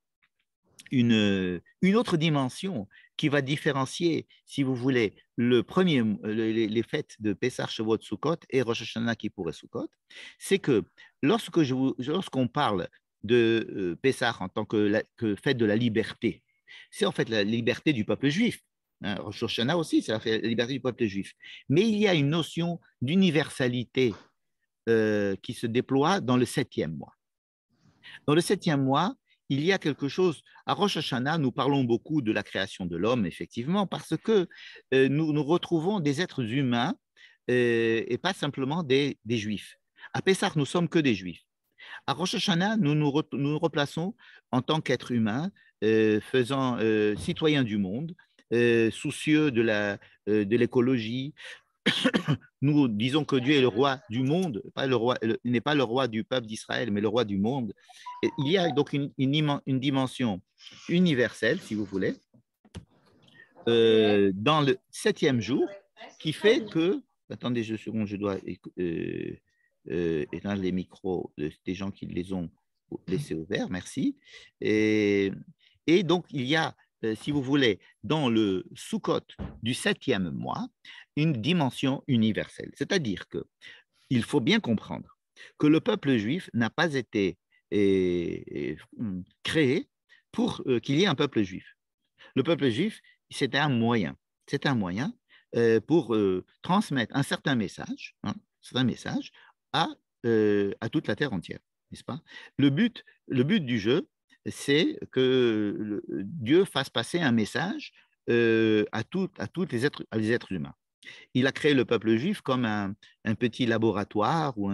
autre dimension qui va différencier, si vous voulez, les fêtes de Pessah, Shavuot, Sukkot et Rosh Hashanah, Kippour et Sukkot, c'est que lorsqu'on parle de Pessah en tant que fête de la liberté, c'est en fait la liberté du peuple juif. Hein, Rosh Hashanah aussi, c'est la liberté du peuple juif. Mais il y a une notion d'universalité qui se déploie dans le 7e mois. Dans le 7e mois, il y a quelque chose. À Rosh Hashanah, nous parlons beaucoup de la création de l'homme, effectivement, parce que nous retrouvons des êtres humains et pas simplement des juifs. À Pessah, nous sommes que des juifs. À Rosh Hashanah, nous nous replaçons en tant qu'êtres humains, citoyens du monde, soucieux de l'écologie. Nous disons que Dieu est le roi du monde, il n'est pas le roi du peuple d'Israël, mais le roi du monde. Et il y a donc une dimension universelle, si vous voulez, dans le 7e jour, qui fait que attendez 2 secondes, je dois éteindre les micros des gens qui les ont laissés ouverts, merci. Et donc, il y a, si vous voulez, dans le Sukkot du 7e mois, une dimension universelle. C'est-à-dire qu'il faut bien comprendre que le peuple juif n'a pas été créé pour qu'il y ait un peuple juif. Le peuple juif, c'était un moyen. C'est un moyen pour transmettre un certain message à toute la terre entière, n'est-ce pas? Le but du jeu, c'est que Dieu fasse passer un message à tous les êtres humains. Il a créé le peuple juif comme un petit laboratoire ou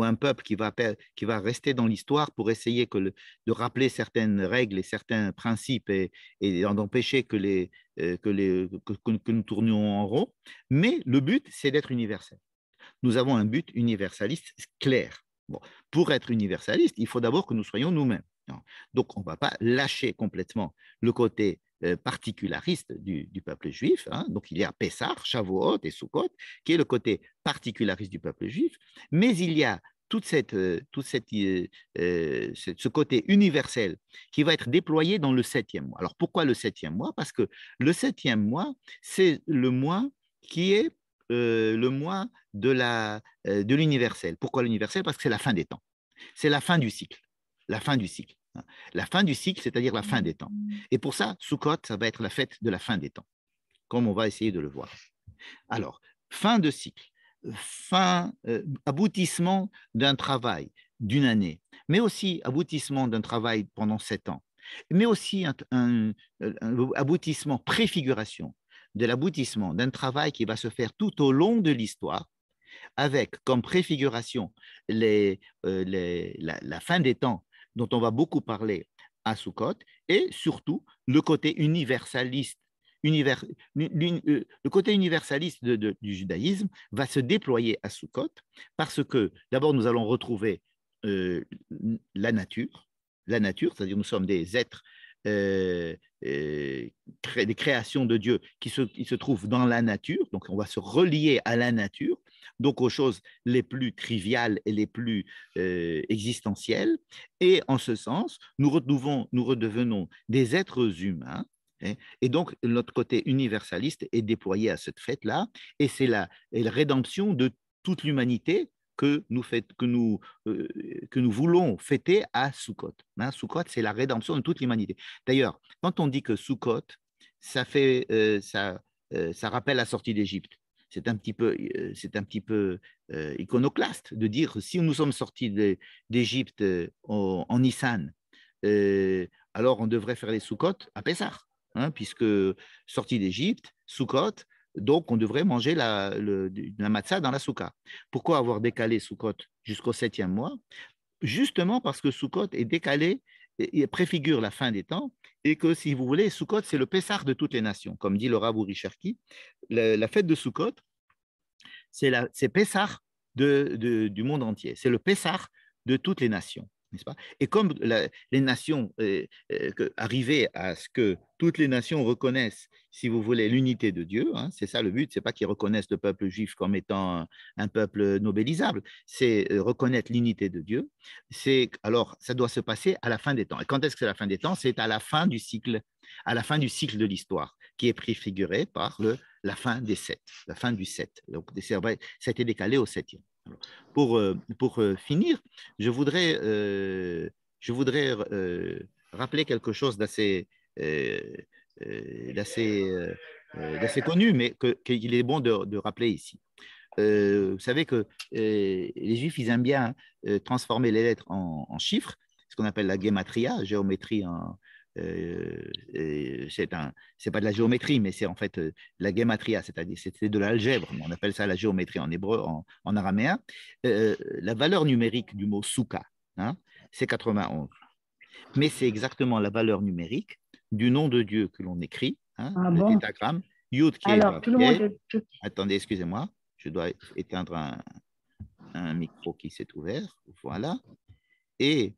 un peuple qui va rester dans l'histoire pour essayer de rappeler certaines règles et certains principes et d'empêcher que nous tournions en rond. Mais le but, c'est d'être universel. Nous avons un but universaliste clair. Bon, pour être universaliste, il faut d'abord que nous soyons nous-mêmes. Donc, on ne va pas lâcher complètement le côté particulariste du peuple juif. Donc, il y a Pessah, Shavuot et Sukkot, qui est le côté particulariste du peuple juif, mais il y a ce côté universel qui va être déployé dans le 7e mois. Alors, pourquoi le 7e mois? Parce que le 7e mois, c'est le mois qui est le mois de l'universel. Pourquoi l'universel? Parce que c'est la fin des temps. C'est la fin du cycle. La fin du cycle. La fin du cycle, c'est-à-dire la fin des temps. Et pour ça, Sukkot, ça va être la fête de la fin des temps, comme on va essayer de le voir. Alors, fin de cycle, aboutissement d'un travail d'une année, mais aussi aboutissement d'un travail pendant 7 ans, mais aussi un aboutissement, préfiguration de l'aboutissement d'un travail qui va se faire tout au long de l'histoire, avec comme préfiguration la fin des temps dont on va beaucoup parler à Sukkot, et surtout le côté universaliste. Le côté universaliste du judaïsme va se déployer à Sukkot parce que d'abord nous allons retrouver la nature, c'est-à-dire nous sommes des êtres, des créations de Dieu qui se trouvent dans la nature, donc on va se relier à la nature, donc aux choses les plus triviales et les plus existentielles, et en ce sens, nous redevenons des êtres humains. Et donc, notre côté universaliste est déployé à cette fête-là, et c'est la rédemption de toute l'humanité que nous voulons fêter à Sukkot. Sukkot, c'est la rédemption de toute l'humanité. D'ailleurs, quand on dit que Sukkot, ça rappelle la sortie d'Égypte. C'est un petit peu iconoclaste de dire si nous sommes sortis d'Égypte en Nissan, alors on devrait faire les Sukkot à Pessah, puisque sortie d'Égypte, Sukkot, donc on devrait manger la matzah dans la soukha. Pourquoi avoir décalé Sukkot jusqu'au 7e mois? Justement parce que Sukkot est décalé et préfigure la fin des temps, et que, si vous voulez, Sukkot, c'est le Pessah de toutes les nations. Comme dit le Rav Uri Cherki, la fête de Sukkot, c'est Pessah du monde entier. C'est le Pessah de toutes les nations. Pas? Et comme les nations arrivaient à ce que toutes les nations reconnaissent, si vous voulez, l'unité de Dieu, c'est ça le but, c'est pas qu'ils reconnaissent le peuple juif comme étant un peuple nobélisable, c'est reconnaître l'unité de Dieu. Alors, ça doit se passer à la fin des temps. Et quand est-ce que c'est la fin des temps? C'est à la fin du cycle de l'histoire, qui est préfiguré par la fin des 7, la fin du 7. Donc, ça a été décalé au 7e. Pour finir, je voudrais rappeler quelque chose d'assez connu, mais qu'il est bon de rappeler ici. Vous savez que les Juifs, ils aiment bien transformer les lettres en chiffres, ce qu'on appelle la gématria, géométrie c'est pas de la géométrie, mais c'est en fait la gématria, c'est-à-dire c'est de l'algèbre. On appelle ça la géométrie en hébreu, en araméen. La valeur numérique du mot souka, c'est 91. Mais c'est exactement la valeur numérique du nom de Dieu que l'on écrit, le tétragramme, Yud Kei Vav Kei. Attendez, excusez-moi, je dois éteindre un micro qui s'est ouvert. Voilà. Et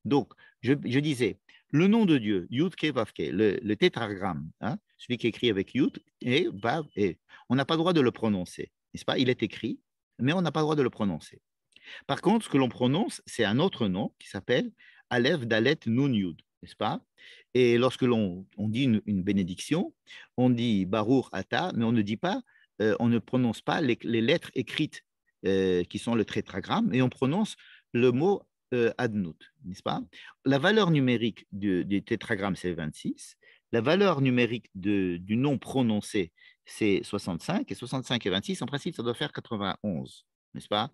donc, je disais, le nom de Dieu, Yud Ke Vav Ke, le tétragramme, celui qui est écrit avec Yud et Vav, et on n'a pas le droit de le prononcer. n'est-ce pas? Il est écrit, mais on n'a pas le droit de le prononcer. Par contre, ce que l'on prononce, c'est un autre nom qui s'appelle Aleph, Dalet, Nun, Yud, n'est-ce pas? Et lorsque l'on dit une bénédiction, on dit Baruch Ata, mais on ne dit pas, on ne prononce pas les lettres écrites qui sont le tétragramme, et on prononce le mot Adnout, n'est-ce pas? La valeur numérique du tétragramme, c'est 26. La valeur numérique du nom prononcé, c'est 65. Et 65 et 26, en principe, ça doit faire 91, n'est-ce pas?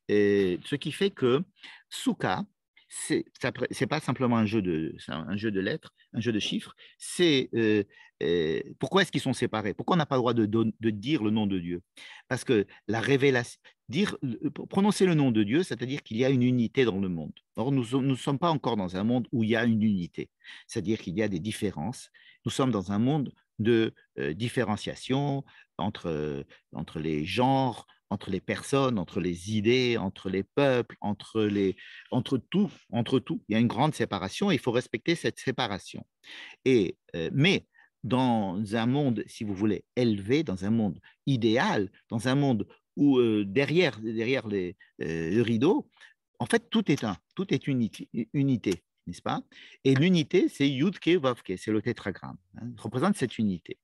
Ce qui fait que Souka, c'est pas simplement un jeu de lettres, un jeu de chiffres. Pourquoi est-ce qu'ils sont séparés? Pourquoi on n'a pas le droit de dire le nom de Dieu? Parce que la révélation, prononcer le nom de Dieu, c'est-à-dire qu'il y a une unité dans le monde. Or, nous ne sommes pas encore dans un monde où il y a une unité, c'est-à-dire qu'il y a des différences. Nous sommes dans un monde de différenciation entre les genres, entre les personnes, entre les idées, entre les peuples, entre tout. Il y a une grande séparation et il faut respecter cette séparation. Mais dans un monde, si vous voulez, élevé, dans un monde idéal, dans un monde où derrière le rideau, en fait, tout est unité, n'est-ce pas? Et l'unité, c'est Yudke Vavke, c'est le tétragramme, hein, représente cette unité.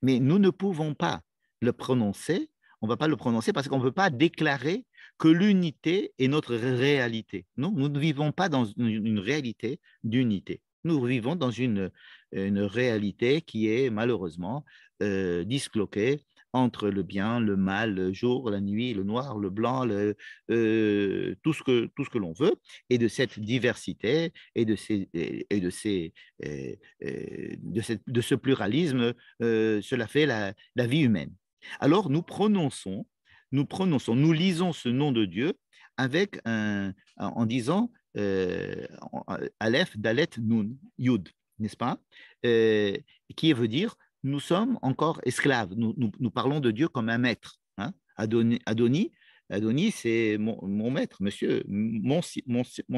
Mais nous ne pouvons pas le prononcer, on ne va pas le prononcer parce qu'on ne peut pas déclarer que l'unité est notre réalité. Non, nous ne vivons pas dans une réalité d'unité. Nous vivons dans une réalité qui est malheureusement disloquée entre le bien, le mal, le jour, la nuit, le noir, le blanc, tout ce que l'on veut, et de cette diversité et de ce pluralisme, cela fait la vie humaine. Alors nous lisons ce nom de Dieu en disant Aleph, Dalet, Nun, Yud, n'est-ce pas? Qui veut dire nous sommes encore esclaves. Nous parlons de Dieu comme un maître. Hein? Adoni, c'est mon maître, monsieur, mon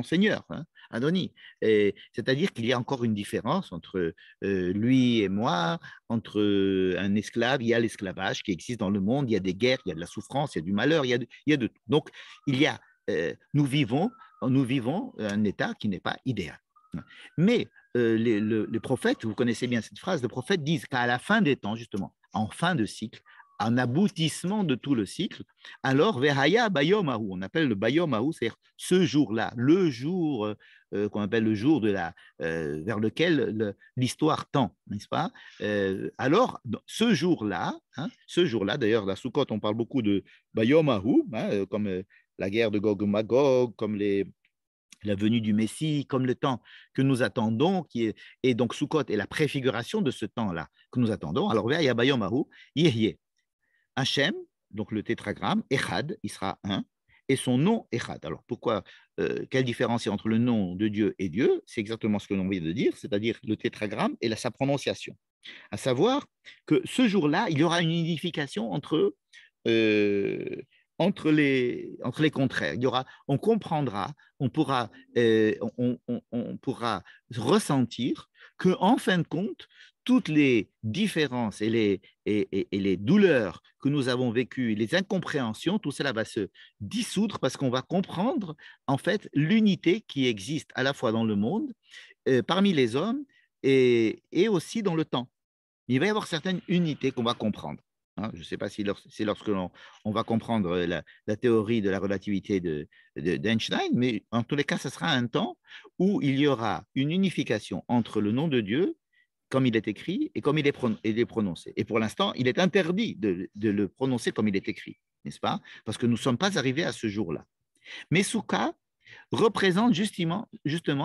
seigneur, hein? Adoni. C'est-à-dire qu'il y a encore une différence entre lui et moi, entre un esclave, il y a l'esclavage qui existe dans le monde, il y a des guerres, il y a de la souffrance, il y a du malheur, il y a de tout. Donc, nous vivons un état qui n'est pas idéal. Mais les prophètes, vous connaissez bien cette phrase, les prophètes disent qu'à la fin des temps, justement, en fin de cycle, en aboutissement de tout le cycle, alors Vehaya Bayomahu, on appelle le Bayomahu, c'est-à-dire ce jour-là, le jour qu'on appelle le jour vers lequel l'histoire tend, n'est-ce pas? Alors, ce jour-là, d'ailleurs, la Soukot, on parle beaucoup de Bayomahu, hein, comme la guerre de Gog-Magog, comme la venue du Messie, comme le temps que nous attendons, et donc Sukkot est la préfiguration de ce temps-là que nous attendons. Alors, Ve'aya Bayomahu, Yehye, Hachem, donc le tétragramme, Echad, il sera un, et son nom Echad. Alors, quelle différence il y a entre le nom de Dieu et Dieu? C'est exactement ce que l'on vient de dire, c'est-à-dire le tétragramme et sa prononciation. À savoir que ce jour-là, il y aura une unification euh, entre les contraires. On comprendra, on pourra ressentir qu'en fin de compte, toutes les différences et les douleurs que nous avons vécues, les incompréhensions, tout cela va se dissoudre parce qu'on va comprendre en fait l'unité qui existe à la fois dans le monde, parmi les hommes et aussi dans le temps. Il va y avoir certaines unités qu'on va comprendre. Hein, je ne sais pas si lorsque on va comprendre la théorie de la relativité d'Einstein, mais en tous les cas, ce sera un temps où il y aura une unification entre le nom de Dieu, comme il est écrit, et comme il est prononcé. Et pour l'instant, il est interdit de le prononcer comme il est écrit, n'est-ce pas? Parce que nous ne sommes pas arrivés à ce jour-là. Mais Souka représente justement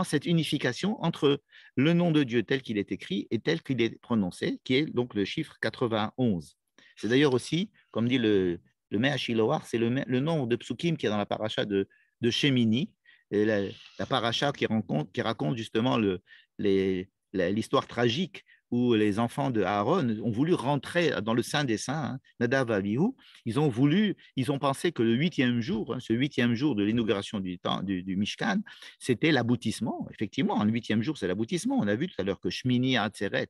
cette unification entre le nom de Dieu tel qu'il est écrit et tel qu'il est prononcé, qui est donc le chiffre 91. C'est d'ailleurs aussi, comme dit le Mea Shiloach, c'est le nom de Psukim qui est dans la paracha de Shemini, la paracha qui raconte justement l'histoire tragique où les enfants de Aaron ont voulu rentrer dans le Saint des Saints, hein, Nadav et Abihu, ils ont pensé que le 8e jour, hein, ce 8e jour de l'inauguration du Mishkan, c'était l'aboutissement. Effectivement, le 8e jour, c'est l'aboutissement. On a vu tout à l'heure que Shmini Atzeret,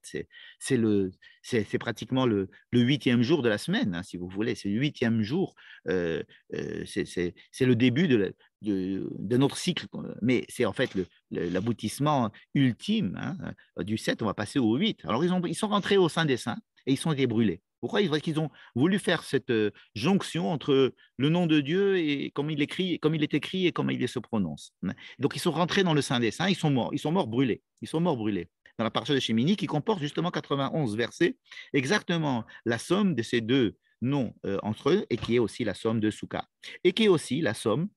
c'est pratiquement le 8e jour de la semaine, hein, si vous voulez. C'est le 8e jour, c'est le début de notre cycle, mais c'est en fait l'aboutissement ultime, hein, du 7, on va passer au 8. Alors, ils sont rentrés au Saint des Saints et ils sont été brûlés. Pourquoi? Parce qu'ils ont voulu faire cette jonction entre le nom de Dieu et comme il est écrit et comment il se prononce. Donc, ils sont rentrés dans le Saint des Saints, ils sont morts brûlés. Ils sont morts brûlés. Dans la parasha de Shemini, qui comporte justement 91 versets, exactement la somme de ces deux noms entre eux, et qui est aussi la somme de Souka, et qui est aussi la somme,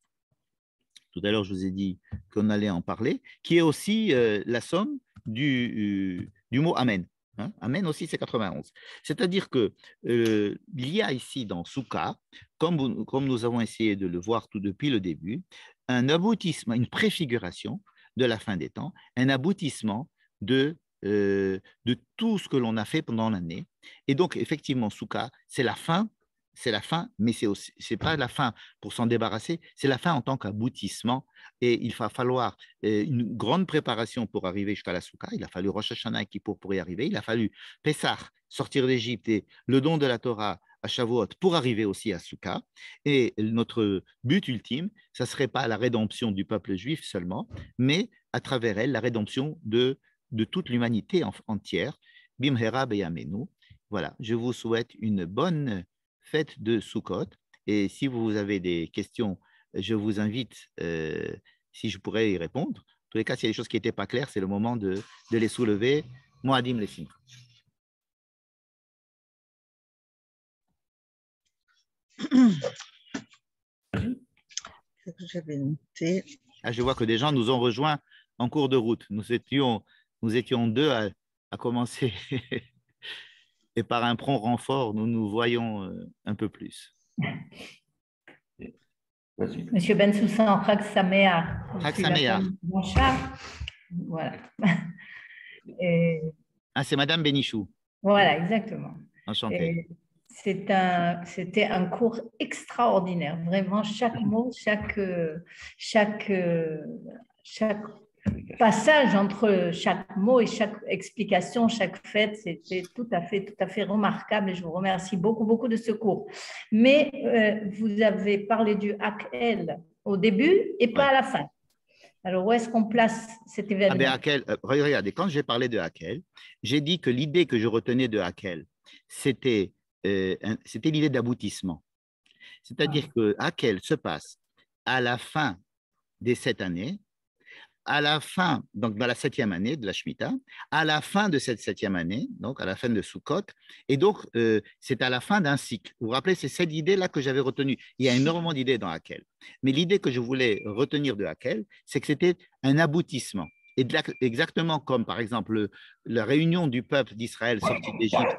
tout à l'heure je vous ai dit qu'on allait en parler, qui est aussi la somme du mot Amen. Hein? Amen aussi, c'est 91. C'est-à-dire qu'il y a ici dans Souka, comme nous avons essayé de le voir tout depuis le début, un aboutissement, une préfiguration de la fin des temps, un aboutissement de tout ce que l'on a fait pendant l'année. Et donc, effectivement, Souka, c'est la fin, mais c'est pas la fin pour s'en débarrasser, c'est la fin en tant qu'aboutissement. Et il va falloir une grande préparation pour arriver jusqu'à la Souka. Il a fallu Rosh Hashanah et Kippour pour y arriver. Il a fallu Pessah, sortir d'Égypte, et le don de la Torah à Shavuot pour arriver aussi à Souka. Et notre but ultime, ça ne serait pas la rédemption du peuple juif seulement, mais à travers elle, la rédemption de toute l'humanité entière. Bimhera beyamenu. Voilà, je vous souhaite une bonne fête de Sukkot. Et si vous avez des questions, je vous invite, si je pourrais y répondre. En tous les cas, s'il y a des choses qui n'étaient pas claires, c'est le moment de les soulever. Moadim les signes. J'avais noté. Ah, je vois que des gens nous ont rejoints en cours de route. Nous étions deux à commencer. Et par un prompt renfort, nous nous voyons un peu plus. Monsieur Bensoussan, Chag Sameach. Chag Sameach. Voilà. Ah, c'est Madame Benichou. Voilà, exactement. Enchanté. C'était un cours extraordinaire. Vraiment, chaque mot, chaque passage entre chaque mot et chaque explication, chaque fête, c'était tout à fait remarquable et je vous remercie beaucoup de ce cours. Mais vous avez parlé du Hakel au début et pas à la fin. Alors, où est-ce qu'on place cet événement? Regardez, quand j'ai parlé de Hakel, j'ai dit que l'idée que je retenais de Hakel, c'était l'idée d'aboutissement. C'est-à-dire que Hakel se passe à la fin des 7 années, à la fin, donc dans la 7e année de la Shemitah, à la fin de cette 7e année, donc à la fin de Sukkot, et donc c'est à la fin d'un cycle. Vous vous rappelez, c'est cette idée-là que j'avais retenue. Il y a énormément d'idées dans Hakel, mais l'idée que je voulais retenir de Hakel, c'est que c'était un aboutissement. Et exactement comme, par exemple, la réunion du peuple d'Israël sorti d'Égypte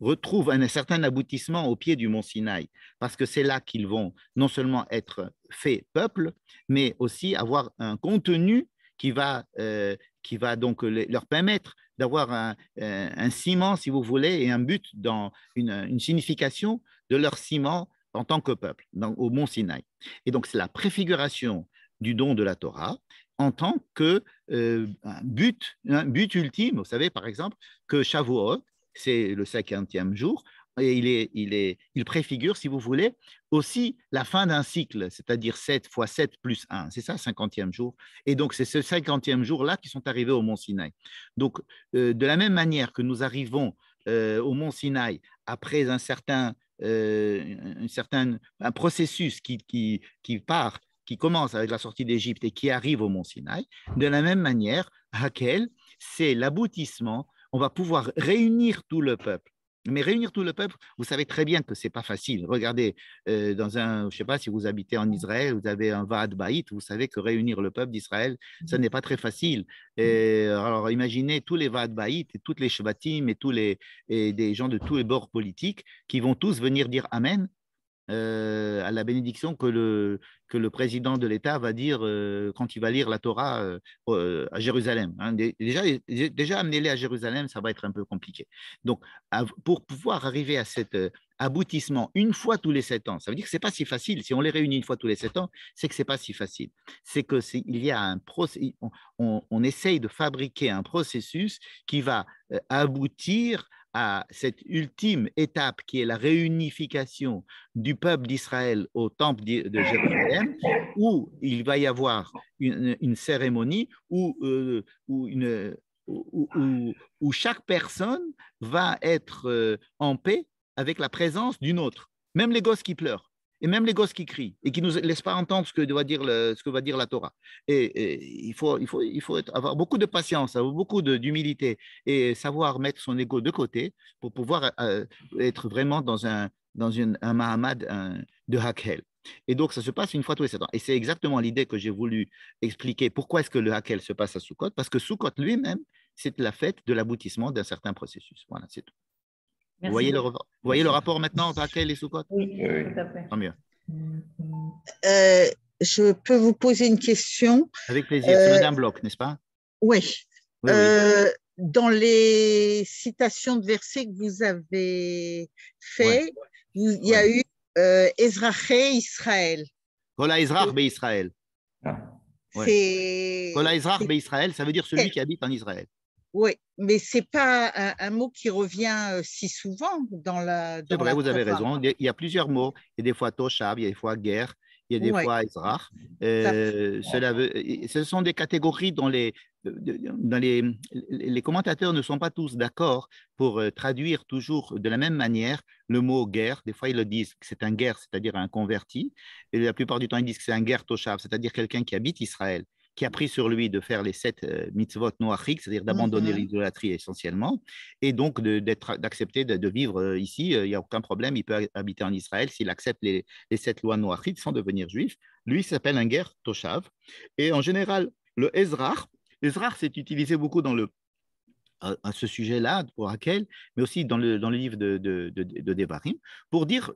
retrouve un certain aboutissement au pied du mont Sinaï, parce que c'est là qu'ils vont non seulement être faits peuple, mais aussi avoir un contenu qui va donc leur permettre d'avoir un ciment, si vous voulez, et un but dans une signification de leur ciment en tant que peuple, au mont Sinaï. Et donc, c'est la préfiguration du don de la Torah en tant que un but ultime. Vous savez, par exemple, que Shavuot, c'est le 50e jour, et il préfigure, si vous voulez, aussi la fin d'un cycle, c'est-à-dire 7 fois 7 plus 1. C'est ça, 50e jour. Et donc, c'est ce 50e jour-là qui sont arrivés au mont Sinaï. Donc, de la même manière que nous arrivons au mont Sinaï après un certain processus qui part, qui commence avec la sortie d'Égypte et qui arrive au mont Sinaï, de la même manière, Hakel, c'est l'aboutissement. On va pouvoir réunir tout le peuple. Mais réunir tout le peuple, vous savez très bien que ce n'est pas facile. Regardez, je ne sais pas si vous habitez en Israël, vous avez un Vaad Baït, vous savez que réunir le peuple d'Israël, ça n'est pas très facile. Alors imaginez tous les Vaad Baït, et toutes les Shvatim et des gens de tous les bords politiques qui vont tous venir dire Amen. à la bénédiction que le président de l'État va dire quand il va lire la Torah à Jérusalem. Hein. Déjà amener-les à Jérusalem, ça va être un peu compliqué. Donc, pour pouvoir arriver à cet aboutissement une fois tous les 7 ans, ça veut dire que ce n'est pas si facile. Si on les réunit une fois tous les 7 ans, c'est que ce n'est pas si facile. C'est qu'il y a un processus, on essaye de fabriquer un processus qui va aboutir à cette ultime étape qui est la réunification du peuple d'Israël au temple de Jérusalem, où il va y avoir une cérémonie où chaque personne va être en paix avec la présence d'une autre. Même les gosses qui pleurent, et même les gosses qui crient, et qui ne nous laissent pas entendre ce que va dire la Torah. Et il faut avoir beaucoup de patience, beaucoup d'humilité, et savoir mettre son ego de côté pour pouvoir être vraiment dans un Mahamad de Hakhel. Et donc, ça se passe une fois tous les 7 ans. Et c'est exactement l'idée que j'ai voulu expliquer. Pourquoi est-ce que le Hakhel se passe à Sukkot? Parce que Sukkot lui-même, c'est la fête de l'aboutissement d'un certain processus. Voilà, c'est tout. Vous voyez le rapport maintenant entre Hakhel et Sukkot? Oui, tout à fait. Tant mieux. Je peux vous poser une question? Avec plaisir. C'est Madame Bloch, n'est-ce pas? Oui. Oui, oui. Dans les citations de versets que vous avez fait, il y a eu Ezraché Israël. Kola Ezrach be Israël. Kola Ezrach be Israël, ça veut dire celui qui habite en Israël. Oui, mais ce n'est pas un mot qui revient si souvent dans la. C'est vrai, vous avez raison. Il y a plusieurs mots. Il y a des fois Toshav, il y a des fois guerre, il y a des fois Ezrach. Ce sont des catégories dont les commentateurs ne sont pas tous d'accord pour traduire toujours de la même manière le mot guerre. Des fois, ils le disent que c'est un guerre, c'est-à-dire un converti. Et la plupart du temps, ils disent que c'est un guerre Toshav, c'est-à-dire quelqu'un qui habite Israël, qui a pris sur lui de faire les 7 mitzvot noachik, c'est-à-dire d'abandonner l'idolâtrie essentiellement, et donc d'accepter de vivre ici. Il n'y a aucun problème, il peut habiter en Israël s'il accepte les 7 lois noachik sans devenir juif. Lui, s'appelle un guerre Toshav. Et en général, le Ezrach, c'est utilisé beaucoup à ce sujet-là, pour Hakhel, mais aussi dans le livre de Devarim, pour dire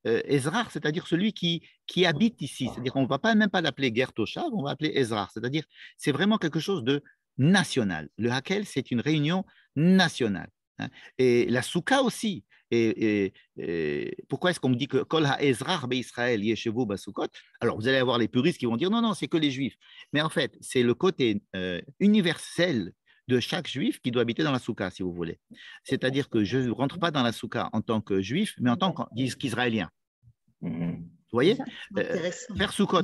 Ezrach, c'est-à-dire celui qui habite ici. C'est-à-dire qu'on ne va même pas l'appeler guerre Toshav, on va l'appeler Ezrach. C'est-à-dire c'est vraiment quelque chose de national. Le Hakhel, c'est une réunion nationale. Hein. Et la Souka aussi. Et pourquoi est-ce qu'on me dit que Kol ha-Ezrach be-Israël yeshevu basukot? Alors, vous allez avoir les puristes qui vont dire non, c'est que les Juifs. Mais en fait, c'est le côté universel de chaque juif qui doit habiter dans la soukha, si vous voulez. C'est-à-dire que je ne rentre pas dans la soukha en tant que juif, mais en tant qu'israélien. Vous voyez, faire soukot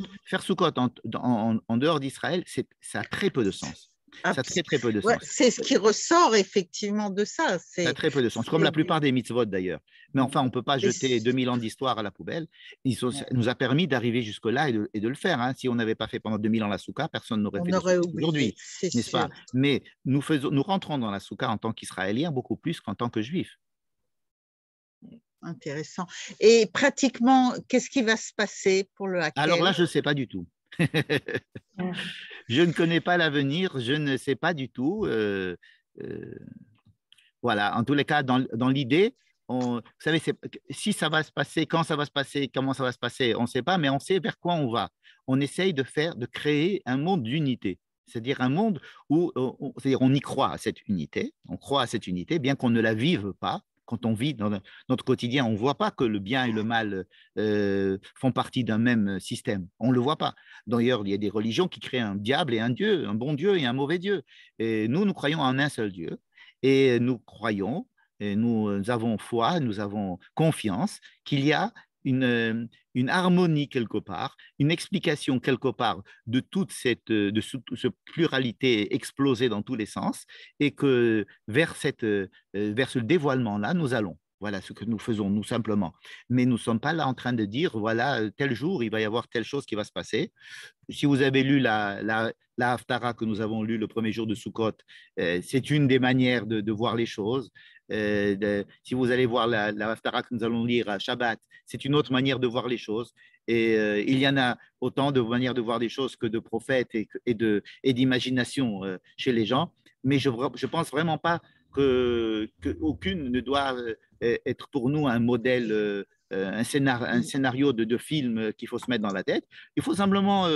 en dehors d'Israël, ça a très peu de sens. Ça a très peu de sens. C'est ce qui ressort effectivement de ça. Ça a très peu de sens, comme la plupart des mitzvot d'ailleurs. Mais enfin, on ne peut pas jeter 2000 ans d'histoire à la poubelle. Ça nous a permis d'arriver jusque-là et de le faire. Hein. Si on n'avait pas fait pendant 2000 ans la soukha, personne n'aurait fait aujourd'hui, n'est-ce pas? Mais nous rentrons dans la soukha en tant qu'Israéliens beaucoup plus qu'en tant que Juifs. Intéressant. Et pratiquement, qu'est-ce qui va se passer pour le Hakhel? Alors là, je ne sais pas du tout. Je ne connais pas l'avenir, je ne sais pas du tout. Voilà, en tous les cas, dans l'idée, vous savez, si ça va se passer, quand ça va se passer, comment ça va se passer, on ne sait pas, mais on sait vers quoi on va. On essaye de créer un monde d'unité, c'est-à-dire un monde où c'est-à-dire on y croit à cette unité, on croit à cette unité, bien qu'on ne la vive pas. Quand on vit dans notre quotidien, on ne voit pas que le bien et le mal font partie d'un même système. On ne le voit pas. D'ailleurs, il y a des religions qui créent un diable et un Dieu, un bon Dieu et un mauvais Dieu. Et nous croyons en un seul Dieu. Et nous croyons, et nous avons foi, nous avons confiance qu'il y a une harmonie quelque part, une explication quelque part de toute cette pluralité explosée dans tous les sens, et que vers ce dévoilement-là, nous allons. Voilà ce que nous faisons, nous simplement. Mais nous ne sommes pas là en train de dire, voilà, tel jour, il va y avoir telle chose qui va se passer. Si vous avez lu la Haftara que nous avons lue le premier jour de Sukkot, c'est une des manières de voir les choses. Si vous allez voir la Haftara que nous allons lire à Shabbat, c'est une autre manière de voir les choses. Et il y en a autant de manières de voir les choses que de prophètes et d'imagination chez les gens. Mais je ne pense vraiment pas qu'aucune ne doit être pour nous un modèle un scénario de film qu'il faut se mettre dans la tête. Il faut simplement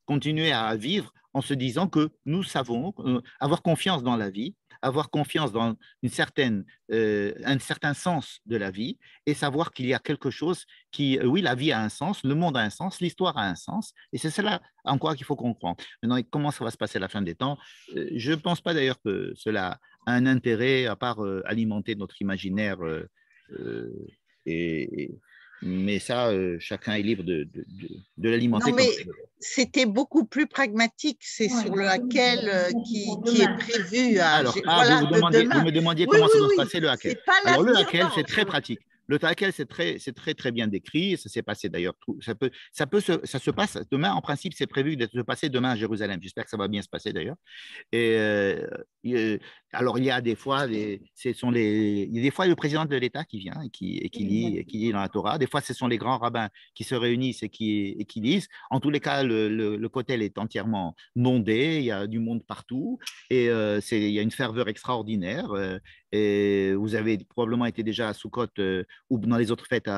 continuer à vivre en se disant que nous savons avoir confiance dans la vie, avoir confiance dans un certain sens de la vie et savoir qu'il y a quelque chose qui, oui, la vie a un sens, le monde a un sens, l'histoire a un sens, et c'est cela encore qu'il faut comprendre. Maintenant, comment ça va se passer à la fin des temps? Je ne pense pas d'ailleurs que cela a un intérêt à part alimenter notre imaginaire et, mais ça, chacun est libre de l'alimenter. Non, mais c'était beaucoup plus pragmatique. C'est sur laquelle qui est prévu. Alors, voilà, vous me demandiez comment ça doit se passer le Hakel. Alors, le Hakel, c'est très pratique. Le Hakel, c'est très, très bien décrit. Ça s'est passé d'ailleurs. Ça se passe demain. En principe, c'est prévu de se passer demain à Jérusalem. J'espère que ça va bien se passer d'ailleurs. Et alors, il y a des fois, il y a des fois le président de l'État qui vient et qui lit dans la Torah. Des fois, ce sont les grands rabbins qui se réunissent et qui lisent. En tous les cas, le kotel est entièrement bondé. Il y a du monde partout et il y a une ferveur extraordinaire. Et vous avez probablement été déjà à Sukkot ou dans les autres fêtes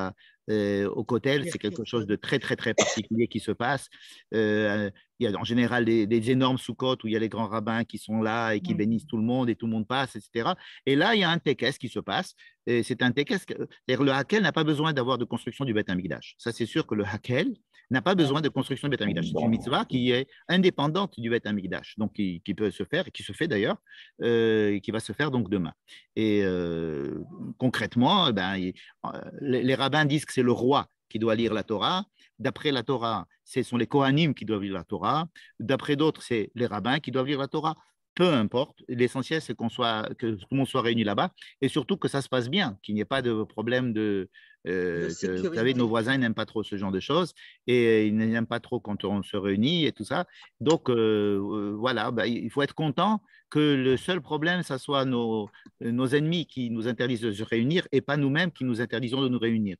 au Kotel, c'est quelque chose de très, très, très particulier qui se passe. Il y a en général des énormes Sukkot où il y a les grands rabbins qui sont là et qui bénissent tout le monde et tout le monde passe, etc. Et là, il y a un tekes qui se passe. C'est un tekes, c'est-à-dire le Hakel n'a pas besoin d'avoir de construction du Beth Amikdash. Ça, c'est sûr que le Hakel n'a pas besoin de construction du Beth Amikdash. C'est une mitzvah qui est indépendante du Beth Amikdash, donc qui peut se faire et qui se fait d'ailleurs, qui va se faire donc demain. Et concrètement, les rabbins disent que c'est le roi qui doit lire la Torah. D'après la Torah, ce sont les Kohanim qui doivent lire la Torah. D'après d'autres, c'est les rabbins qui doivent lire la Torah. Peu importe, l'essentiel, c'est que tout le monde soit réuni là-bas et surtout que ça se passe bien, qu'il n'y ait pas de problème vous savez, nos voisins n'aiment pas trop ce genre de choses et ils n'aiment pas trop quand on se réunit et tout ça. Donc, voilà, il faut être content que le seul problème, ça soit nos ennemis qui nous interdisent de se réunir et pas nous-mêmes qui nous interdisons de nous réunir.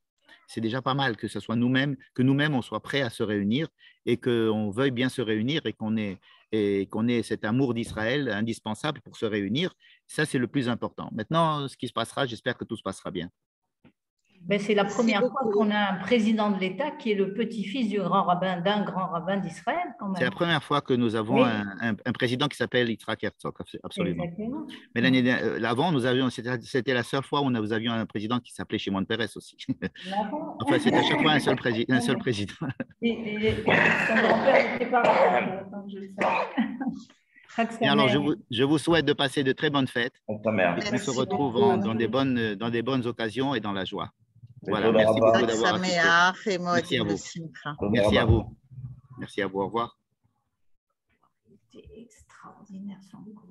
C'est déjà pas mal que ce soit nous-mêmes, que nous-mêmes, on soit prêts à se réunir et qu'on veuille bien se réunir et qu'on ait cet amour d'Israël indispensable pour se réunir. Ça, c'est le plus important. Maintenant, ce qui se passera, j'espère que tout se passera bien. Ben, c'est la première fois qu'on a un président de l'État qui est le petit-fils d'un grand rabbin d'Israël. C'est la première fois que nous avons un président qui s'appelle Yitzhak Herzog, absolument. Exactement. Mais l'avant, c'était la seule fois où nous avions un président qui s'appelait Shimon Peres aussi. Enfin, c'était à chaque fois un seul président. Et son grand-père n'était pas là, je le sais. Et alors, je vous souhaite de passer de très bonnes fêtes. Et qu'on se retrouve dans des bonnes occasions et dans la joie. Voilà, merci beaucoup d'avoir assisté. Merci à vous. Merci à vous. Merci à vous. Au revoir. C'était extraordinaire son cours.